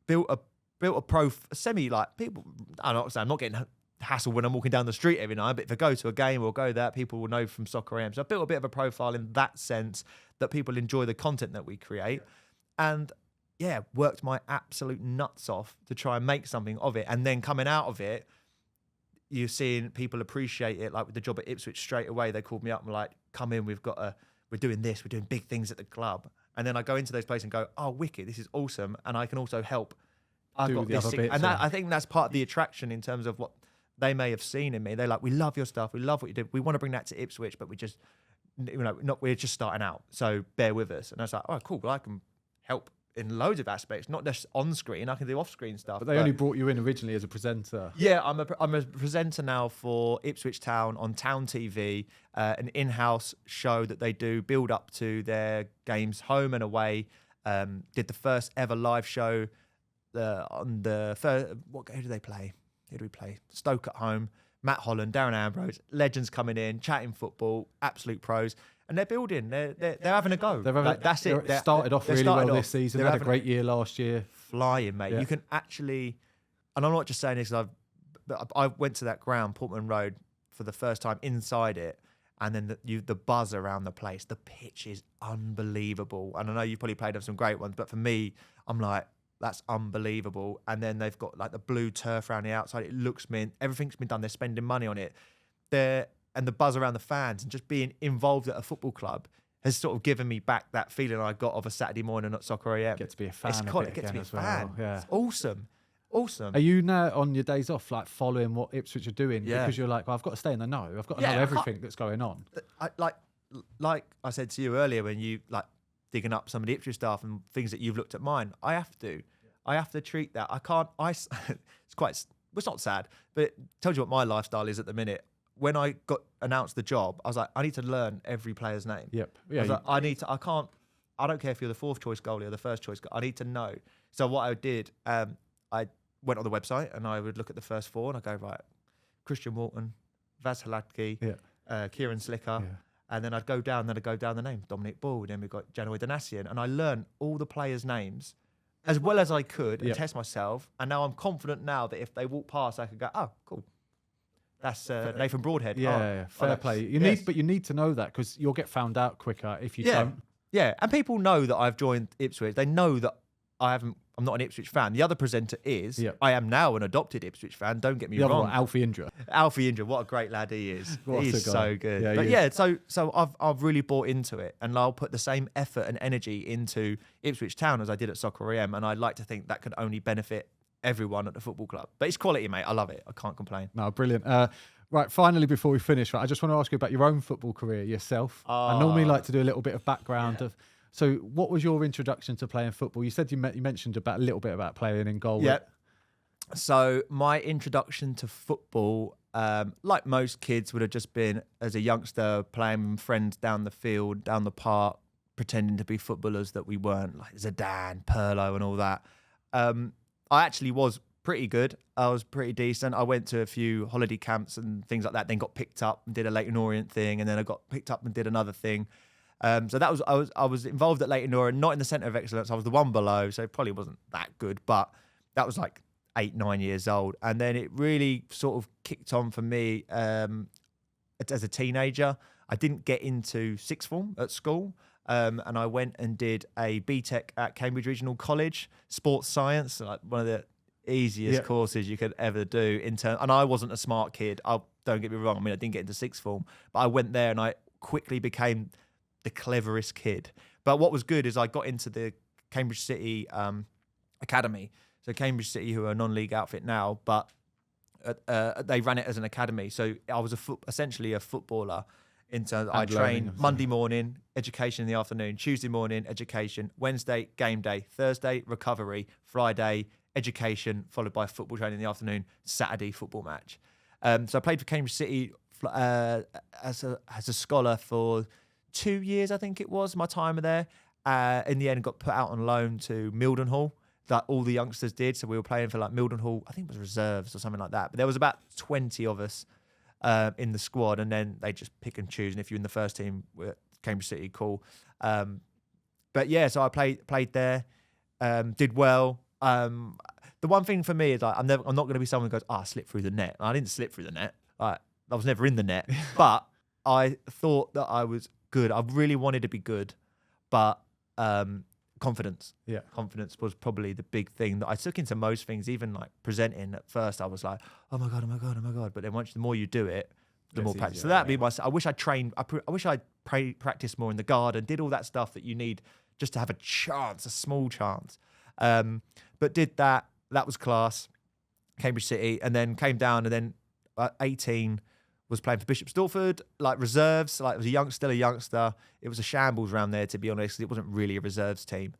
B: Built a pro semi, like, people, I'm not getting hassled when I'm walking down the street every night, but if I go to a game or go there, people will know from Soccer AM. So I built a bit of a profile in that sense that people enjoy the content that we create. And yeah, worked my absolute nuts off to try and make something of it. And then coming out of it, you're seeing people appreciate it. Like with the job at Ipswich, straight away, they called me up and were like, come in, we're doing this, we're doing big things at the club. And then I go into those places and go, oh, wicked, this is awesome. And I can also help. I've got this thing. And I think that's part of the attraction in terms of what they may have seen in me. They're like, we love your stuff. We love what you did. We want to bring that to Ipswich, but we're just starting out. So bear with us. And I was like, oh, cool. Well, I can help in loads of aspects, not just on screen. I can do off screen stuff.
A: But they only brought you in originally as a presenter.
B: Yeah, I'm a presenter now for Ipswich Town on Town TV, an in-house show that they do build up to their games home and away. Did the first ever live show on the first. What game did they play? Who did we play? Stoke at home. Matt Holland, Darren Ambrose, legends coming in, chatting football, absolute pros. And they're building. They're having a go. That's it.
A: They started off really well this season. They had a great year last year.
B: Flying, mate.
A: Yeah.
B: You can actually, and I'm not just saying this because I went to that ground, Portman Road, for the first time inside it, and then the buzz around the place. The pitch is unbelievable. And I know you've probably played on some great ones, but for me, I'm like, that's unbelievable. And then they've got like the blue turf around the outside. It looks mint. Everything's been done. They're spending money on it. And the buzz around the fans and just being involved at a football club has sort of given me back that feeling I got of a Saturday morning at Soccer AM.
A: Get to be a fan.
B: Get to be a fan.
A: Yeah.
B: It's awesome.
A: Are you now on your days off, like following what Ipswich are doing?
B: Yeah.
A: Because you're like, well, I've got to stay in the know. I've got to know everything that's going on.
B: Like I said to you earlier, when you like digging up some of the Ipswich stuff and things that you've looked at mine, I have to treat that. I can't. It's not sad, but it tells you what my lifestyle is at the minute. When I got announced the job, I was like, I need to learn every player's name.
A: Yep.
B: Yeah. I don't care if you're the 4th choice goalie or the 1st choice goalie. I need to know. So what I did, I went on the website and I would look at the first 4 and I go, right, Christian Walton, Vaz Haladki, Kieran Slicker.
A: Yeah.
B: And then I'd go down the names. Dominic Ball, then we've got Janoy Donasian. And I learned all the players' names as well as I could and test myself. And now I'm confident now that if they walk past, I could go, oh, cool. That's Nathan Broadhead.
A: Fair play. You need to know that because you'll get found out quicker if you don't.
B: Yeah, and people know that I've joined Ipswich. They know that I'm not an Ipswich fan. The other presenter is. Yep. I am now an adopted Ipswich fan. Don't get me wrong.
A: One, Alfie Indra.
B: Alfie Indra, what a great lad he is. He's so good. So I've really bought into it, and I'll put the same effort and energy into Ipswich Town as I did at Soccer AM, and I'd like to think that could only benefit everyone at the football club. But it's quality, mate. I love it. I can't complain.
A: No, brilliant. Right, finally, before we finish, I just want to ask you about your own football career yourself. I normally like to do a little bit of background of. So, what was your introduction to playing football? You said you mentioned a little bit about playing in goal.
B: Yeah. So, my introduction to football, like most kids would have just been as a youngster playing with friends down the field, down the park, pretending to be footballers that we weren't, like Zidane, Pirlo and all that. I actually was pretty good. I was pretty decent. I went to a few holiday camps and things like that, then got picked up and did a Leyton Orient thing, and then I got picked up and did another thing. So that was I was involved at Leyton Orient, not in the centre of excellence. I was the one below, so it probably wasn't that good, but that was like 8-9 years old. And then it really sort of kicked on for me as a teenager. I didn't get into sixth form at school. And I went and did a BTEC at Cambridge Regional College, sports science, like one of the easiest courses you could ever do. And I wasn't a smart kid. Don't get me wrong. I mean, I didn't get into sixth form, but I went there and I quickly became the cleverest kid. But what was good is I got into the Cambridge City Academy. So Cambridge City, who are a non-league outfit now, but they ran it as an academy. So I was essentially a footballer. I trained Monday morning, education in the afternoon, Tuesday morning, education, Wednesday, game day, Thursday, recovery, Friday, education, followed by football training in the afternoon, Saturday, football match. So I played for Cambridge City as a scholar for 2 years, I think it was, my time there. In the end, got put out on loan to Mildenhall, that all the youngsters did. So we were playing for like Mildenhall, I think it was reserves or something like that. But there was about 20 of us in the squad, and then they just pick and choose. And if you're in the first team with Cambridge City, cool. But yeah, so I played there, did well. The one thing for me is like I'm not going to be someone who goes, I slipped through the net. I didn't slip through the net. I was never in the net, but I thought that I was good. I really wanted to be good, but confidence. Yeah, confidence was probably the big thing that I took into most things. Even like presenting at first, I was like, oh my god. But then the more you do it, the more practice. So that'd be my. I wish I trained. I wish I practiced more in the garden. Did all that stuff that you need just to have a chance, a small chance. But did that. That was class. Cambridge City, and then came down, and then at 18 was playing for Bishop Stortford, like reserves. Like, I was still a youngster. It was a shambles around there, to be honest. It wasn't really a reserves team.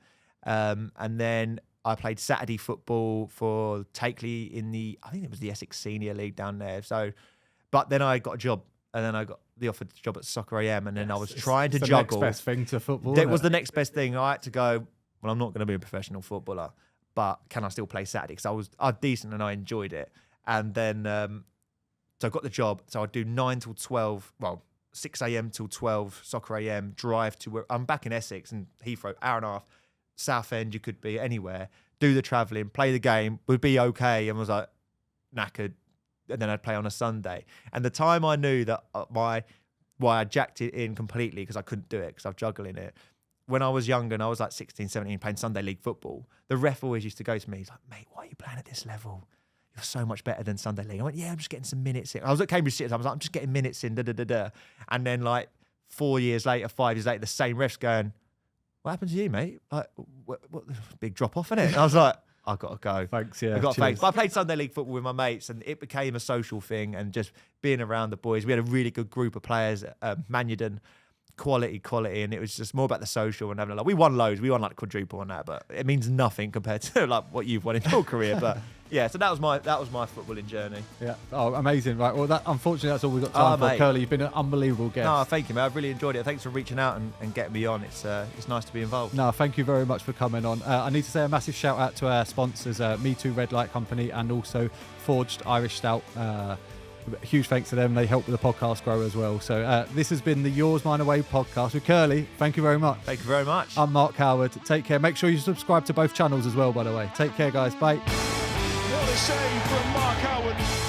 B: And then I played Saturday football for Takeley in I think it was the Essex Senior League down there. So, but then I got a job, and then I got the offered job at Soccer AM, and then I was trying to juggle.
A: The next best thing to football.
B: That was the next best thing. I had to go, well, I'm not going to be a professional footballer, but can I still play Saturday? Because I was decent and I enjoyed it. And then, so I got the job. So I'd do 9 till 12, well, 6 a.m. till 12, Soccer AM, drive to where I'm back in Essex and Heathrow, hour and a half, Southend, you could be anywhere, do the travelling, play the game, would be okay. And was like knackered. And then I'd play on a Sunday. And the time I knew that why I jacked it in completely, because I couldn't do it because I was juggling it. When I was younger and I was like 16, 17 playing Sunday League football, the ref always used to go to me, he's like, mate, why are you playing at this level? You're so much better than Sunday League. I went, yeah, I'm just getting some minutes in. I was at Cambridge City, I was like, I'm just getting minutes in, And then like 5 years later, the same ref's going, what happened to you, mate? Like, what big drop off, innit? And I was like, I've got to go.
A: Thanks, yeah.
B: Thanks. But I played Sunday League football with my mates, and it became a social thing, and just being around the boys. We had a really good group of players at Manudon. Quality, and it was just more about the social and having we won loads. We won like quadruple on that, but it means nothing compared to like what you've won in your career. But yeah, so that was my footballing journey. Yeah.
A: Oh, amazing. Right. Well, unfortunately that's all we've got time for. Mate. Curly, you've been an unbelievable guest.
B: No, thank you, mate. I've really enjoyed it. Thanks for reaching out and getting me on. It's nice to be involved.
A: No, thank you very much for coming on. I need to say a massive shout out to our sponsors, Me Too Red Light Company and also Forged Irish Stout. Huge thanks to them. They help with the podcast grow as well. So this has been the Yours, Mine, Away podcast with Curly. Thank you very much.
B: Thank you very much.
A: I'm Mark Howard. Take care. Make sure you subscribe to both channels as well, by the way. Take care, guys. Bye.
C: What a save from Mark Howard.